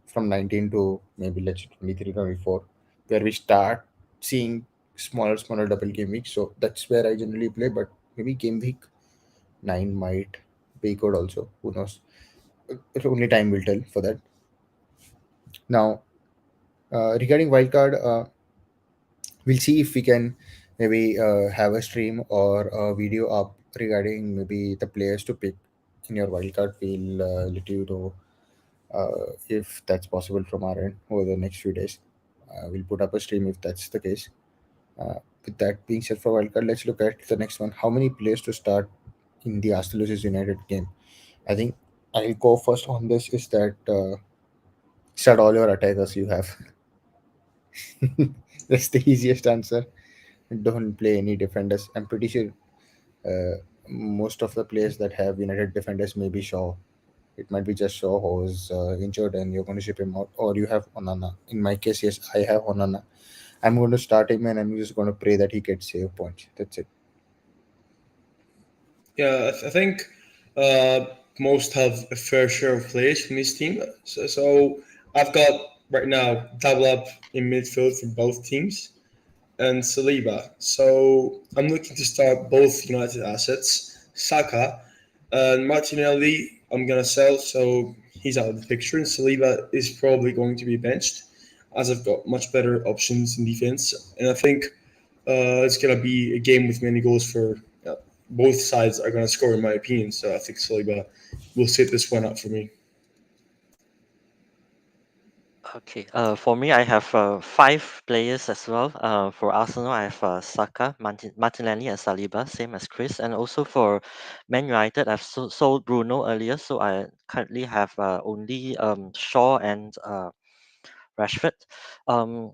from 19 to maybe let's say 23, 24, where we start seeing smaller double game weeks. So that's where I generally play, but maybe game week 9 might be good also. Who knows? Only time will tell for that. Now, regarding wildcard, we'll see if we can maybe have a stream or a video up regarding maybe the players to pick in your wildcard. We'll let you know if that's possible from our end over the next few days. We'll put up a stream if that's the case. With that being said, for wildcard, let's look at the next one. How many players to start in the Arsenal versus United game? I think I'll go first on this. Is that start all your attackers you have. That's the easiest answer. Don't play any defenders. I'm pretty sure most of the players that have United defenders may be Shaw. It might be just Shaw who's injured and you're going to ship him out, or you have Onana. In my case, yes, I have Onana. I'm going to start him and I'm just going to pray that he gets save points. That's it. Yeah, I think uh, most have a fair share of players in this team. So I've got right now double up in midfield for both teams and Saliba. So I'm looking to start both United assets. Saka and Martinelli, I'm gonna sell, so he's out of the picture. And Saliba is probably going to be benched, as I've got much better options in defense. And I think it's gonna be a game with many goals for both sides are gonna score, in my opinion. So I think Saliba will sit this one up for me. Okay. For me, I have five players as well. For Arsenal, I have Saka, Martinelli, and Saliba, same as Chris. And also for Man United, I've sold Bruno earlier, so I currently have only Shaw and Rashford. Um,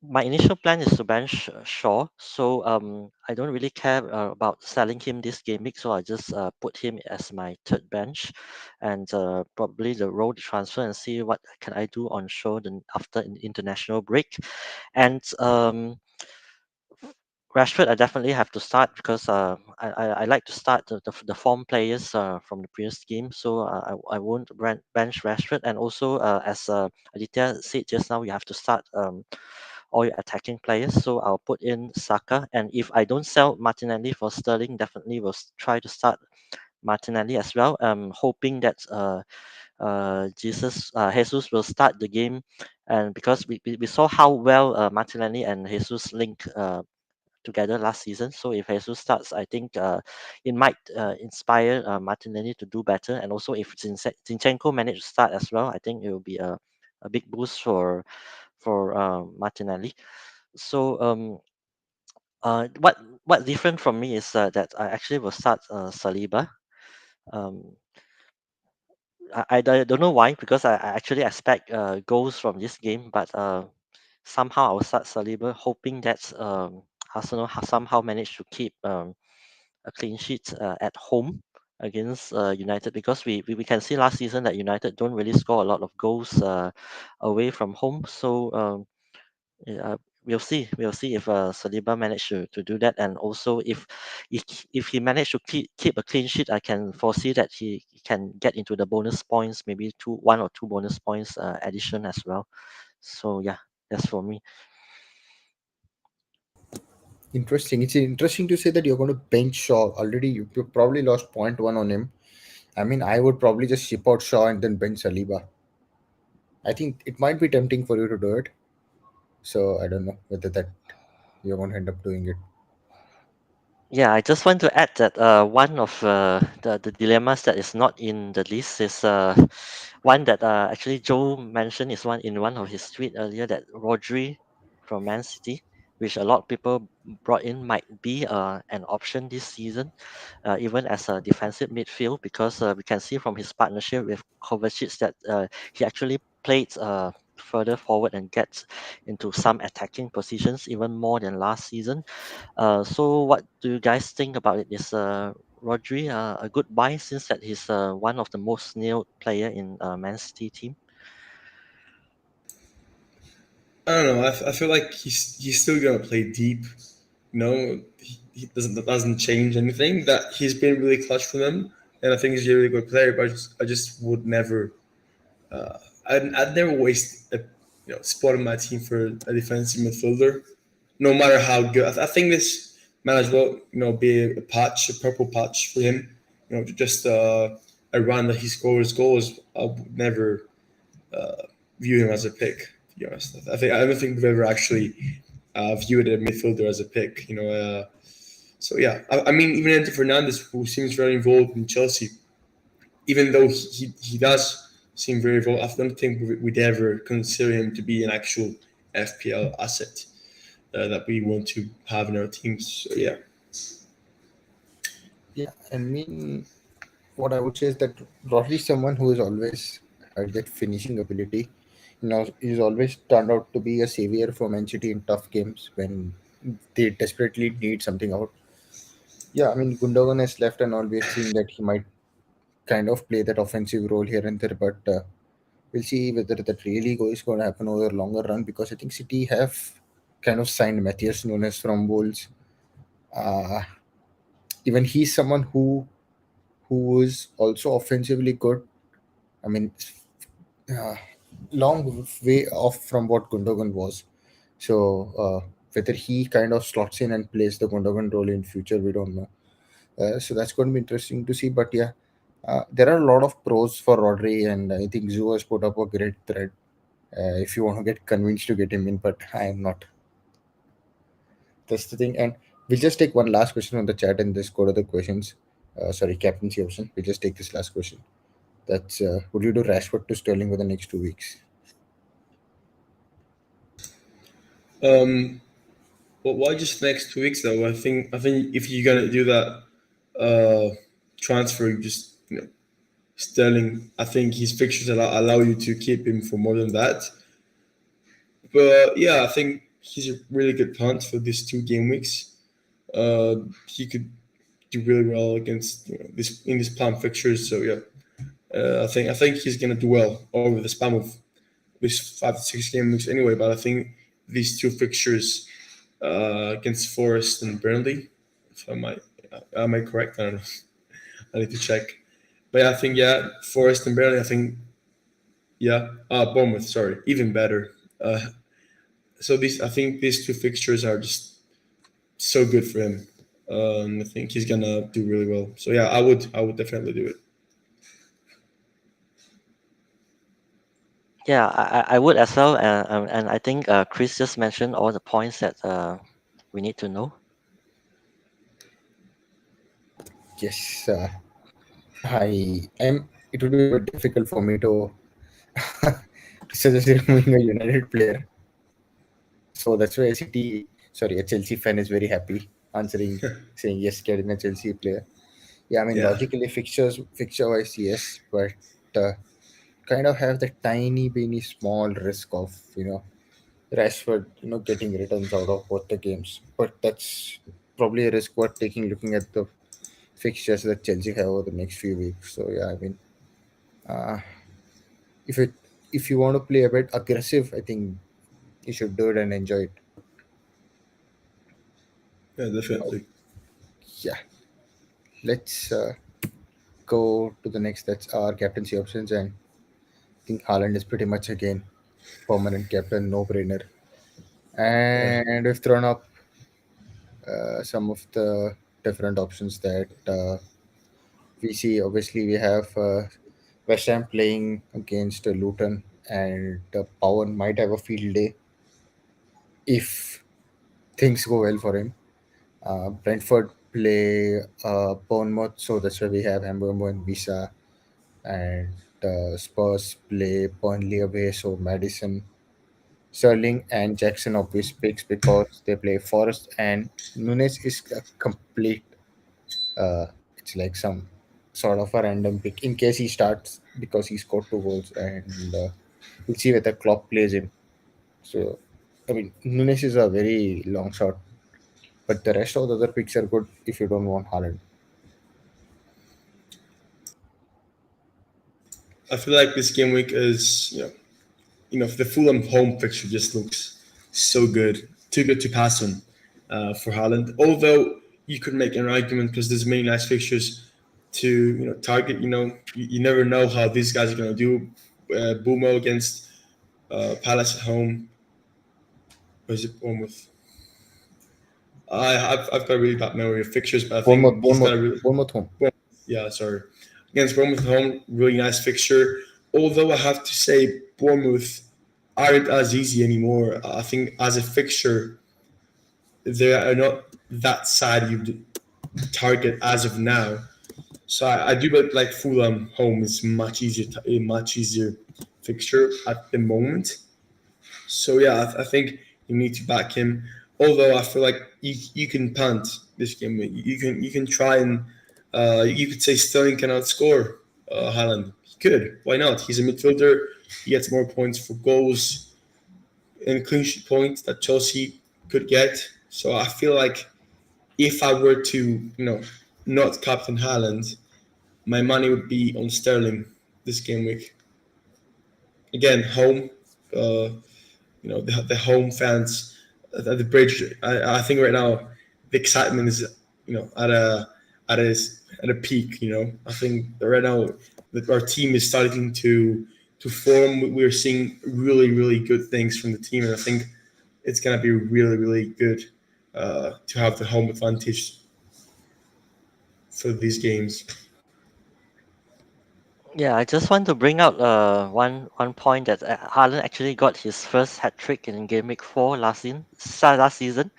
my initial plan is to bench Shaw, so I don't really care about selling him this game week, so I just put him as my third bench, and probably the roll the transfer and see what can I do on Shaw then after an international break, and Rashford, I definitely have to start because I like to start the form players from the previous game, so I won't bench Rashford. And also, as Aditya said just now, you have to start all your attacking players. So I'll put in Saka, and if I don't sell Martinelli for Sterling, definitely will try to start Martinelli as well. Hoping that Jesus will start the game, and because we saw how well Martinelli and Jesus link together last season. So if Jesus starts, I think it might inspire Martinelli to do better. And also if Zinchenko managed to start as well, I think it will be a big boost for Martinelli. So what different from me is that I actually will start Saliba. Um, I don't know why because I actually expect goals from this game, but somehow I will start Saliba, hoping that Arsenal somehow managed to keep a clean sheet at home against United, because we can see last season that United don't really score a lot of goals away from home. So yeah, we'll see if Saliba managed to do that, and also if if he managed to keep a clean sheet, I can foresee that he can get into the bonus points, maybe one or two bonus points addition as well. So yeah, that's for me. Interesting. It's interesting to say that you're going to bench Shaw. Already, you probably lost point one on him. I mean, I would probably just ship out Shaw and then bench Saliba. I think it might be tempting for you to do it. So I don't know whether that you're going to end up doing it. Yeah, I just want to add that one of the dilemmas that is not in the list is one that actually Joe mentioned is one in one of his tweet earlier, that Rodri from Man City, which a lot of people brought in, might be an option this season, even as a defensive midfield, because we can see from his partnership with Kovacic that he actually played further forward and gets into some attacking positions even more than last season. So what do you guys think about it? Is Rodri a good buy since that he's one of the most nailed player in Man City team? I don't know. I feel like he's still gonna play deep. He doesn't change anything. That he's been really clutch for them, and I think he's a really good player. But I just would never. I'd never waste a spot in my team for a defensive midfielder, no matter how good. I think this might as well be a patch, a purple patch for him. Just a run that he scores goals. I would never view him as a pick. To be honest, I don't think we've ever actually viewed a midfielder as a pick. So yeah, I mean even Enter Fernandez, who seems very involved in Chelsea, even though he does seem very involved, I don't think we'd ever consider him to be an actual FPL asset that we want to have in our teams. So yeah, Yeah, I mean, what I would say is that Rodri is someone who has always had that finishing ability. He's always turned out to be a savior for Man City in tough games when they desperately need something out. Yeah, I mean, Gundogan has left, and all we've seen that he might kind of play that offensive role here and there, but we'll see whether that really is going to happen over a longer run because I think City have kind of signed Matthias Nunes from Wolves. Uh, Even he's someone who is also offensively good. I mean, uh, long way off from what Gundogan was. So whether he kind of slots in and plays the Gundogan role in future, we don't know. So that's going to be interesting to see. But yeah, there are a lot of pros for Rodri, and I think Zoo has put up a great thread. If you want to get convinced to get him in, but I am not. That's the thing. And we'll just take one last question on the chat and just go to the questions. Sorry, captaincy option. We'll just take this last question. That's would you do Rashford to Sterling for the next 2 weeks? um, but why just next 2 weeks though? I think if you're gonna do that transfer, just Sterling. I think his fixtures allow you to keep him for more than that. But yeah, I think he's a really good punt for these 2 game weeks. He could do really well against this in this palm fixtures. So yeah, I think he's gonna do well over the span of these 5 to 6 game weeks anyway. But I think these 2 fixtures against Forest and Burnley, if am I correct? I don't know. I need to check. But yeah, I think yeah, Forest and Burnley. I think yeah, Bournemouth. Sorry, even better. So I think these 2 fixtures are just so good for him. I think he's gonna do really well. So yeah, I would definitely do it. Yeah, I would as well, and I think Chris just mentioned all the points that we need to know. Yes, I am. It would be a bit difficult for me to suggest removing a United player. So that's why a City, sorry, a Chelsea fan is very happy answering, saying yes, getting a Chelsea player. Yeah, I mean Yeah, logically fixture wise yes, but uh, kind of have the tiny, beiny, small risk of Rashford getting returns out of both the games. But that's probably a risk worth taking looking at the fixtures that Chelsea have over the next few weeks. So yeah, I mean, uh, if it if you want to play a bit aggressive, I think you should do it and enjoy it. yeah, Oh, definitely. yeah, let's go to the next. That's our captaincy options, and I think Haaland is pretty much again permanent captain, no brainer. Yeah, And we've thrown up some of the different options that we see. Obviously, we have West Ham playing against Luton, and Bowen might have a field day if things go well for him. Brentford play Bournemouth, so that's why we have Hamburgo and Visa, and Spurs play Burnley away, so Madison, Sterling, and Jackson obvious picks because they play Forest, and Nunes is a complete. It's like some sort of a random pick in case he starts because he scored 2 goals, and we'll see whether Klopp plays him. So, I mean, Nunes is a very long shot, but the rest of the other picks are good if you don't want Haaland. I feel like this game week is the Fulham home fixture just looks so good, too good to pass on for Haaland. Although you could make an argument because there's many nice fixtures to target. You never know how these guys are going to do. Bumo against Palace at home. Or is it Bournemouth? I've got a really bad memory of fixtures, but I Bournemouth, think he's got Bournemouth, a really Bournemouth home. yeah, sorry. Against Bournemouth at home, really nice fixture. Although I have to say Bournemouth aren't as easy anymore. I think as a fixture, they are not that side you target as of now. So I do believe like Fulham home is a much easier fixture at the moment. So yeah, I think you need to back him. Although I feel like you can punt this game. You can try and you could say Sterling cannot score Haaland. He could. Why not? He's a midfielder. He gets more points for goals and clean sheet points that Chelsea could get. So I feel like if I were to not captain Haaland, my money would be on Sterling this game week. Again, home. The home fans at the bridge. I think right now the excitement is at a at a peak. I think that right now that our team is starting to form. We're seeing really really good things from the team, and I think it's gonna be really really good to have the home advantage for these games. Yeah, I just want to bring out one point that Haaland actually got his first hat trick in Game Week 4 last season.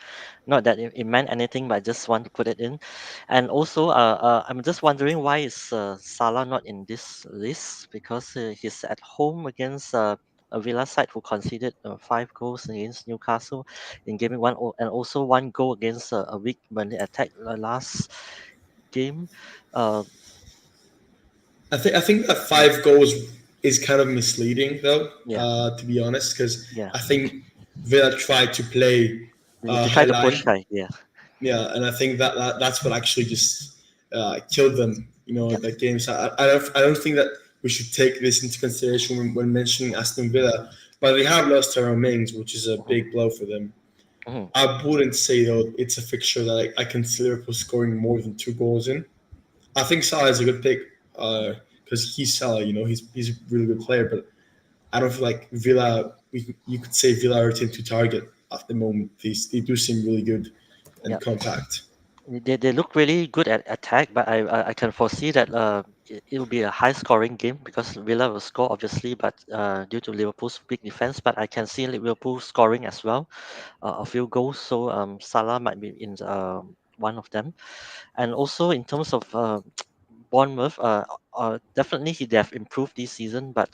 Not that it meant anything, but I just want to put it in. And also, I'm just wondering why is Salah not in this list? Because he's at home against a Villa side who conceded 5 goals against Newcastle in Game Week 1, and also 1 goal against a weak when they attacked last game. Uh, I think that yeah, 5 goals is kind of misleading, though. yeah, To be honest, because yeah. I think Villa tried to play They high try to push line, high. Yeah, yeah, and I think that's what actually just killed them. yeah. The games. I don't think that we should take this into consideration when mentioning Aston Villa, but they have lost Tyrone Mings, which is a Mhm, big blow for them. mhm. I wouldn't say though it's a fixture that I can see Liverpool scoring more than 2 goals in. I think Salah is a good pick because he's Salah. He's a really good player, but I don't feel like Villa. You could say Villa are a team to target at the moment. They do seem really good Yeah. and compact. They look really good at attack, but I can foresee that it will be a high scoring game because Villa will score obviously, but due to Liverpool's big defense, but I can see Liverpool scoring as well, a few goals. So Salah might be in one of them, and also in terms of Bournemouth, definitely they have improved this season, but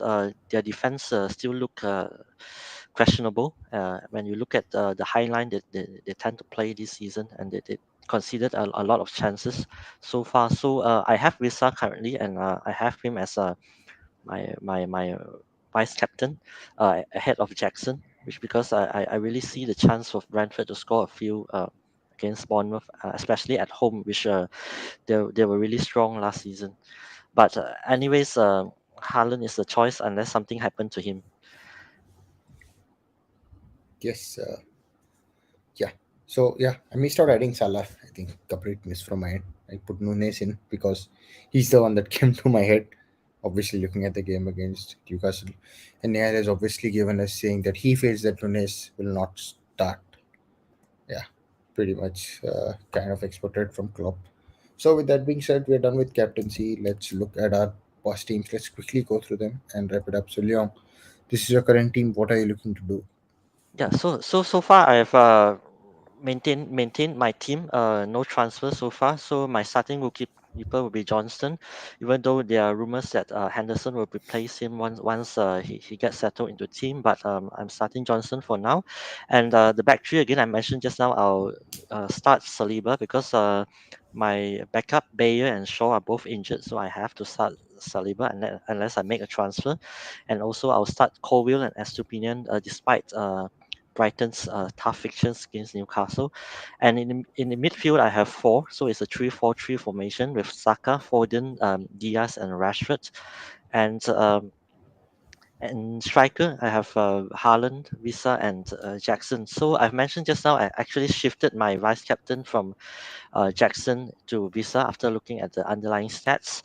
their defense still look questionable. When you look at the high line that they tend to play this season, and they conceded a lot of chances so far. So I have Wissa currently, and I have him as my vice captain ahead of Jackson, which because I really see the chance of Brentford to score a few. Against Bournemouth, especially at home, which they were really strong last season. But anyways, Haaland is the choice unless something happened to him. Yes, yeah. So yeah, I missed out adding Salah. I think complete miss from my end. I put Nunes in because he's the one that came to my head. Obviously, looking at the game against Newcastle, and Nihal has obviously given us saying that he feels that Nunes will not start. Yeah, pretty much kind of expected from Klopp. So with that being said, we're done with captaincy. Let's look at our past teams. Let's quickly go through them and wrap it up. So Leon, this is your current team. What are you looking to do? Yeah, so far I have maintained my team. No transfer so far. So my starting keeper will be Johnston, even though there are rumors that Henderson will replace him once he gets settled into team. But I'm starting Johnston for now, and the back three again I mentioned just now. I'll start Saliba because my backup Bayer and Shaw are both injured, so I have to start Saliba unless I make a transfer, and also I'll start Colwill and Estupinian despite Brighton's tough fixtures against Newcastle. And in the midfield, I have four. So it's a 3-4-3 formation with Saka, Foden, Diaz, and Rashford. And striker, I have Haaland, Visa, and Jackson. So I've mentioned just now, I actually shifted my vice captain from Jackson to Visa after looking at the underlying stats.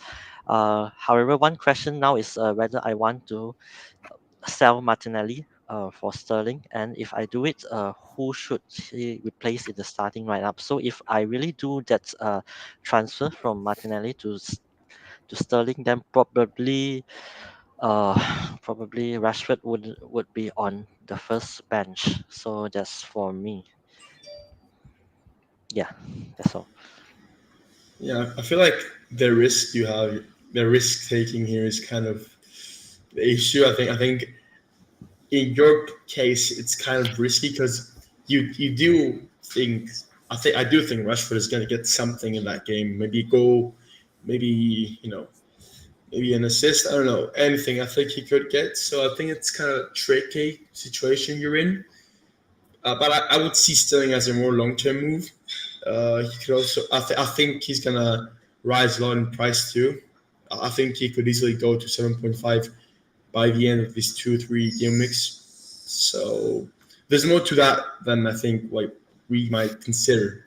However, one question now is whether I want to sell Martinelli for Sterling, and if I do it, who should he replace in the starting lineup? So if I really do that transfer from Martinelli to Sterling, then uh, probably Rashford would be on the first bench. So that's for me. Yeah, that's all. Yeah, I feel like the risk you have, the risk taking here is kind of the issue. I think in your case, it's kind of risky because you do think I do think Rashford is going to get something in that game. Maybe a goal, maybe maybe an assist. I don't know anything. I think he could get. So I think it's kind of tricky situation you're in. But I would see Sterling as a more long term move. He could also. I think he's gonna rise a lot in price too. I think he could easily go to 7.5 by the end of this 2 3 game mix. So there's more to that than I think like we might consider.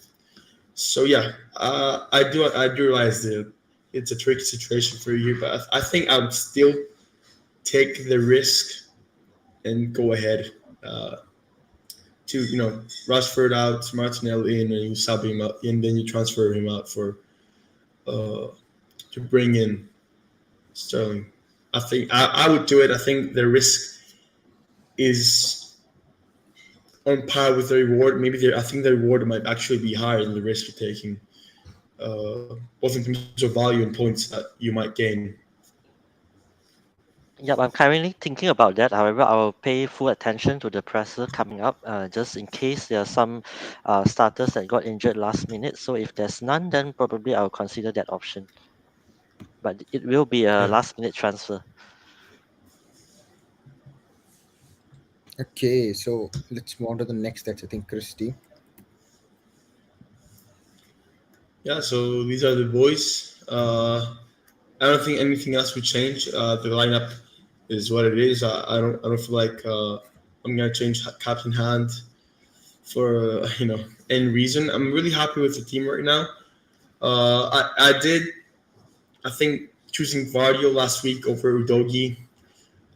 So yeah, I do realize that it's a tricky situation for you, but I think I would still take the risk and go ahead. To Rashford out, Martinelli in, and you sub him out, and then you transfer him out for uh, to bring in Sterling. I think I would do it. I think the risk is on par with the reward. I think the reward might actually be higher than the risk you're taking, both in terms of value and points that you might gain. Yep, I'm currently thinking about that. However, I will pay full attention to the presser coming up, just in case there are some starters that got injured last minute. So if there's none, then probably I'll consider that option. But it will be a Yeah, last minute transfer. Okay, so let's move on to the next. That's I think Christy. yeah. So these are the boys. I don't think anything else would change. The lineup is what it is. I don't feel like I'm gonna change captain hand for any reason. I'm really happy with the team right now. I think choosing Vardio last week over Udogi.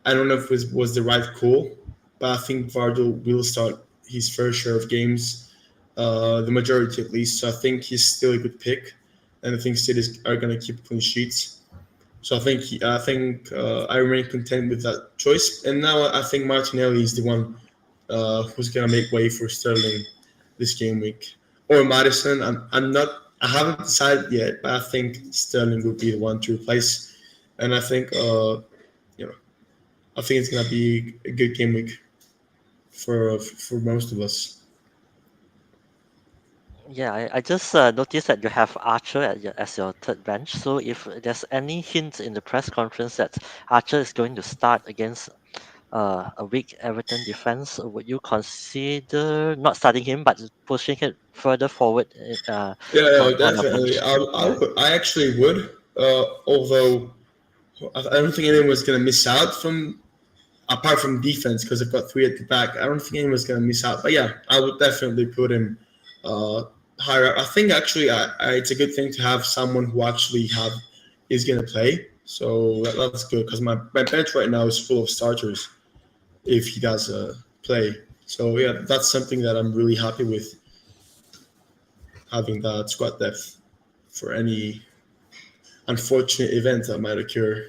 I don't know if it was the right call, but I think Vardio will start his fair share of games, the majority at least. So I think he's still a good pick, and I think City are gonna keep clean sheets. So I think I remain content with that choice. And now I think Martinelli is the one who's gonna make way for Sterling this game week, or Madison. I'm not. I haven't decided yet, but I think Sterling will be the one to replace. And I think you know I think it's gonna be a good game week for most of us. Yeah, I just noticed that you have Archer as your third bench. So if there's any hint in the press conference that Archer is going to start against a weak Everton defense, would you consider not starting him but pushing it further forward Yeah, on a definitely. bench? Yeah. I actually would. Although I don't think anyone was gonna miss out from apart from defense because I've got three at the back. I don't think anyone's going to miss out. But yeah, I would definitely put him uh, higher up. I think actually it's a good thing to have someone who actually have is going to play. So that's good because my bench right now is full of starters if he does play. So yeah, that's something that I'm really happy with having that squad depth for any unfortunate event that might occur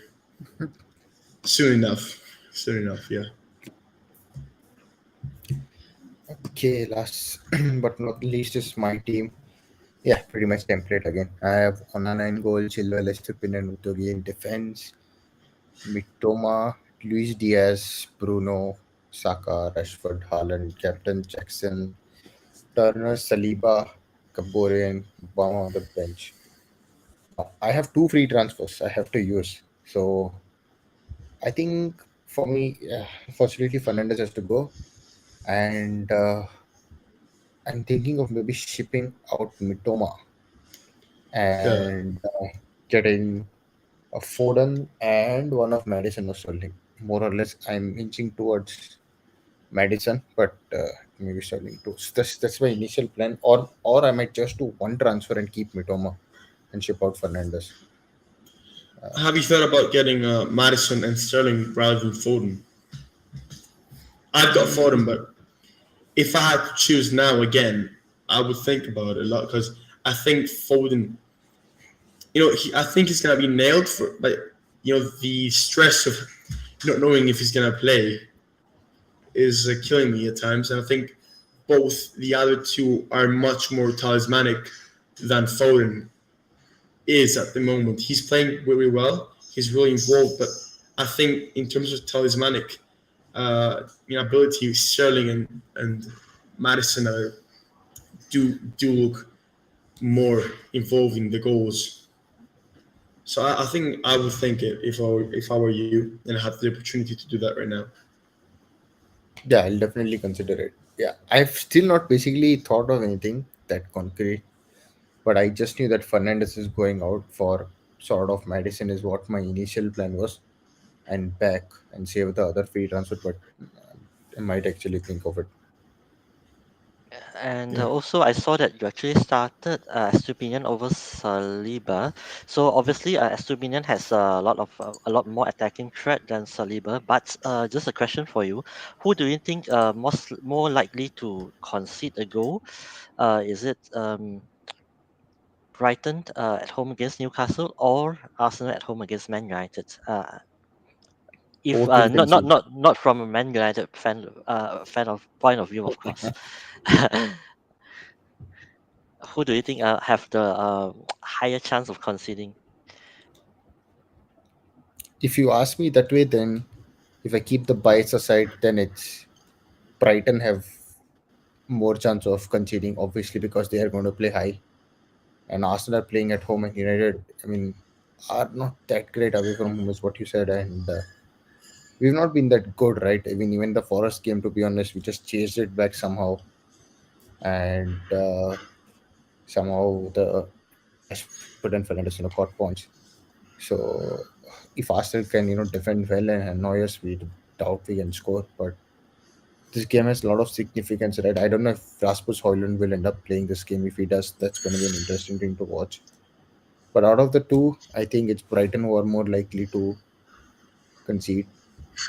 soon enough. Soon enough, yeah. Okay, last but not least is my team. Yeah, pretty much template again. I have Onana in goal, Chilwell, Estupin, and Utogi in defense. Mitoma, Luis Diaz, Bruno, Saka, Rashford, Haaland, Captain Jackson, Turner, Saliba, Kabore, and Obama on the bench. I have two free transfers I have to use. So I think for me, unfortunately, Fernandez has to go. And I'm thinking of maybe shipping out Mitoma Yeah. and getting A Foden and one of Madison or Sterling. More or less, I'm inching towards Madison, but maybe Sterling too. So that's my initial plan. Or I might just do one transfer and keep Mitoma and ship out Fernandez. Have you thought about getting Madison and Sterling rather than Foden? I've got Foden, but if I had to choose now again, I would think about it a lot because I think Foden, I think he's gonna be nailed for, but the stress of not knowing if he's gonna play is killing me at times, and I think both the other two are much more talismanic than Foden is at the moment. He's playing really well. He's really involved, but I think in terms of talismanic ability, Sterling and Madison do look more involved in the goals. So I think I would think it if I were you and I had the opportunity to do that right now. Yeah, I'll definitely consider it. Yeah, I've still not basically thought of anything that concrete, but I just knew that Fernandez is going out for sort of Madison is what my initial plan was, and back and save the other free transfer. But I might actually think of it. And Yeah. also, I saw that you actually started Estupinian over Saliba. So obviously, Estupinian has a lot more attacking threat than Saliba. But just a question for you: who do you think more likely to concede a goal? Is it Brighton at home against Newcastle or Arsenal at home against Man United? If Both will not concede. not from a Man United fan of point of view, of course. Who do you think have the higher chance of conceding? If you ask me that way, then if I keep the bias aside, then it's Brighton have more chance of conceding, obviously, because they are going to play high. And Arsenal are playing at home, and United, I mean, are not that great away from home, is what you said. And we've not been that good, right? I mean, even the Forest game, to be honest, we just chased it back somehow. And somehow the put in Fernandez, caught points. So if Arsenal can, defend well and annoy us, we doubt we can score. But this game has a lot of significance, right? I don't know if Rasmus Højlund will end up playing this game. If he does, that's going to be an interesting thing to watch. But out of the two, I think it's Brighton who are more likely to concede.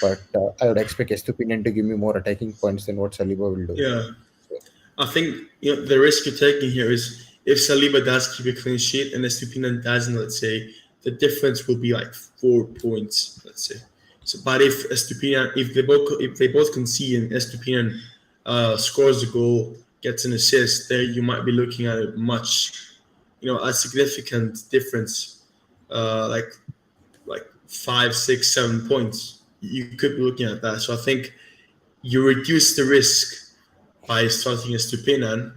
But I would expect Estupinian to give me more attacking points than what Saliba will do. Yeah. So, I think the risk you're taking here is if Saliba does keep a clean sheet and Estupinan doesn't, let's say, the difference will be like 4 points, let's say. So, but if Estupinan, if they both concede and Estupinan scores a goal, gets an assist, there you might be looking at a a significant difference, like 5, 6, 7 points. You could be looking at that. So I think you reduce the risk by starting a Stupinan,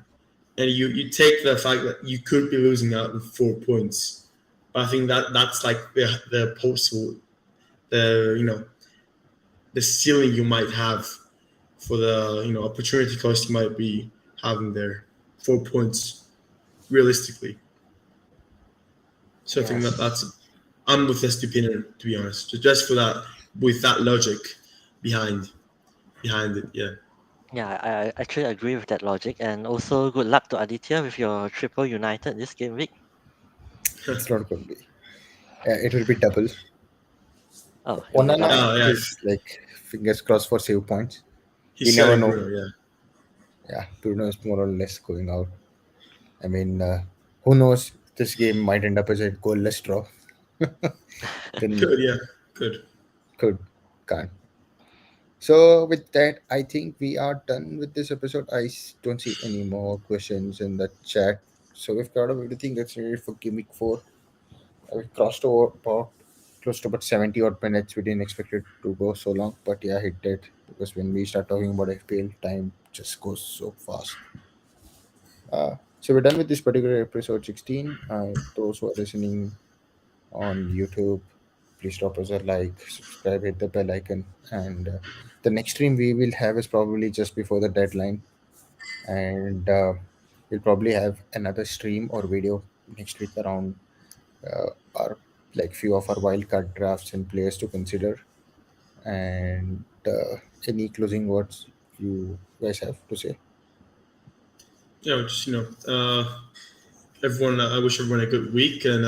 and you take the fact that you could be losing out on 4 points. But I think that's like the possible the the ceiling you might have for the opportunity cost you might be having there. 4 points realistically. So I think that's Yes. I'm with the Stupinan to be honest. So just for that with that logic behind it, yeah. Yeah, I actually agree with that logic. And also, good luck to Aditya with your triple United this game week. it's not going to be. It will be double. Oh, you double. Onana Oh yeah, is like fingers crossed for save points. We he's never selling know. Bruno. Yeah, Yeah, Bruno is more or less going out. I mean, who knows? This game might end up as a goalless draw. Then good. Yeah, good. could can't. So with that, I think we are done with this episode. Don't see any more questions in the chat. So we've covered everything that's needed for Gimmick 4. We crossed over about close to about 70 odd minutes. We didn't expect it to go so long, but yeah, it did. Because when we start talking about FPL, time just goes so fast. So we're done with this particular episode 16. Those who are listening on YouTube, please drop us a like, subscribe, hit the bell icon. And the next stream we will have is probably just before the deadline. And we'll probably have another stream or video next week around our like few of our wildcard drafts and players to consider. And any closing words you guys have to say? Just everyone. I wish everyone a good week, and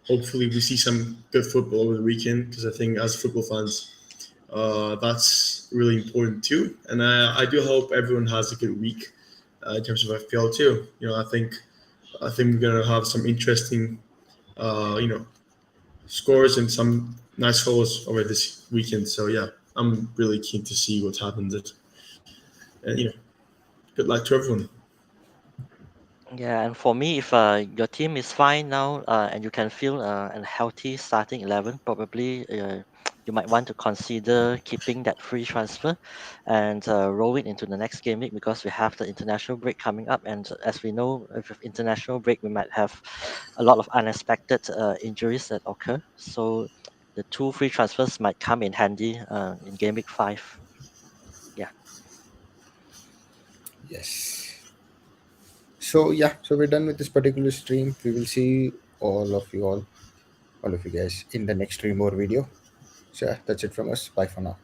hopefully we see some good football over the weekend. Because I think as football fans, that's really important too. And I do hope everyone has a good week in terms of FPL too. I think we're gonna have some interesting, scores and some nice goals over this weekend. So yeah, I'm really keen to see what happens. And good luck to everyone. Yeah, and for me, if your team is fine now and you can feel a healthy starting 11, probably you might want to consider keeping that free transfer and roll it into the next game week because we have the international break coming up. And as we know, with international break, we might have a lot of unexpected injuries that occur. So the two free transfers might come in handy in game week 5. Yeah. Yes. So yeah, so we're done with this particular stream. We will see all of you guys in the next stream or video. So yeah, that's it from us. Bye for now.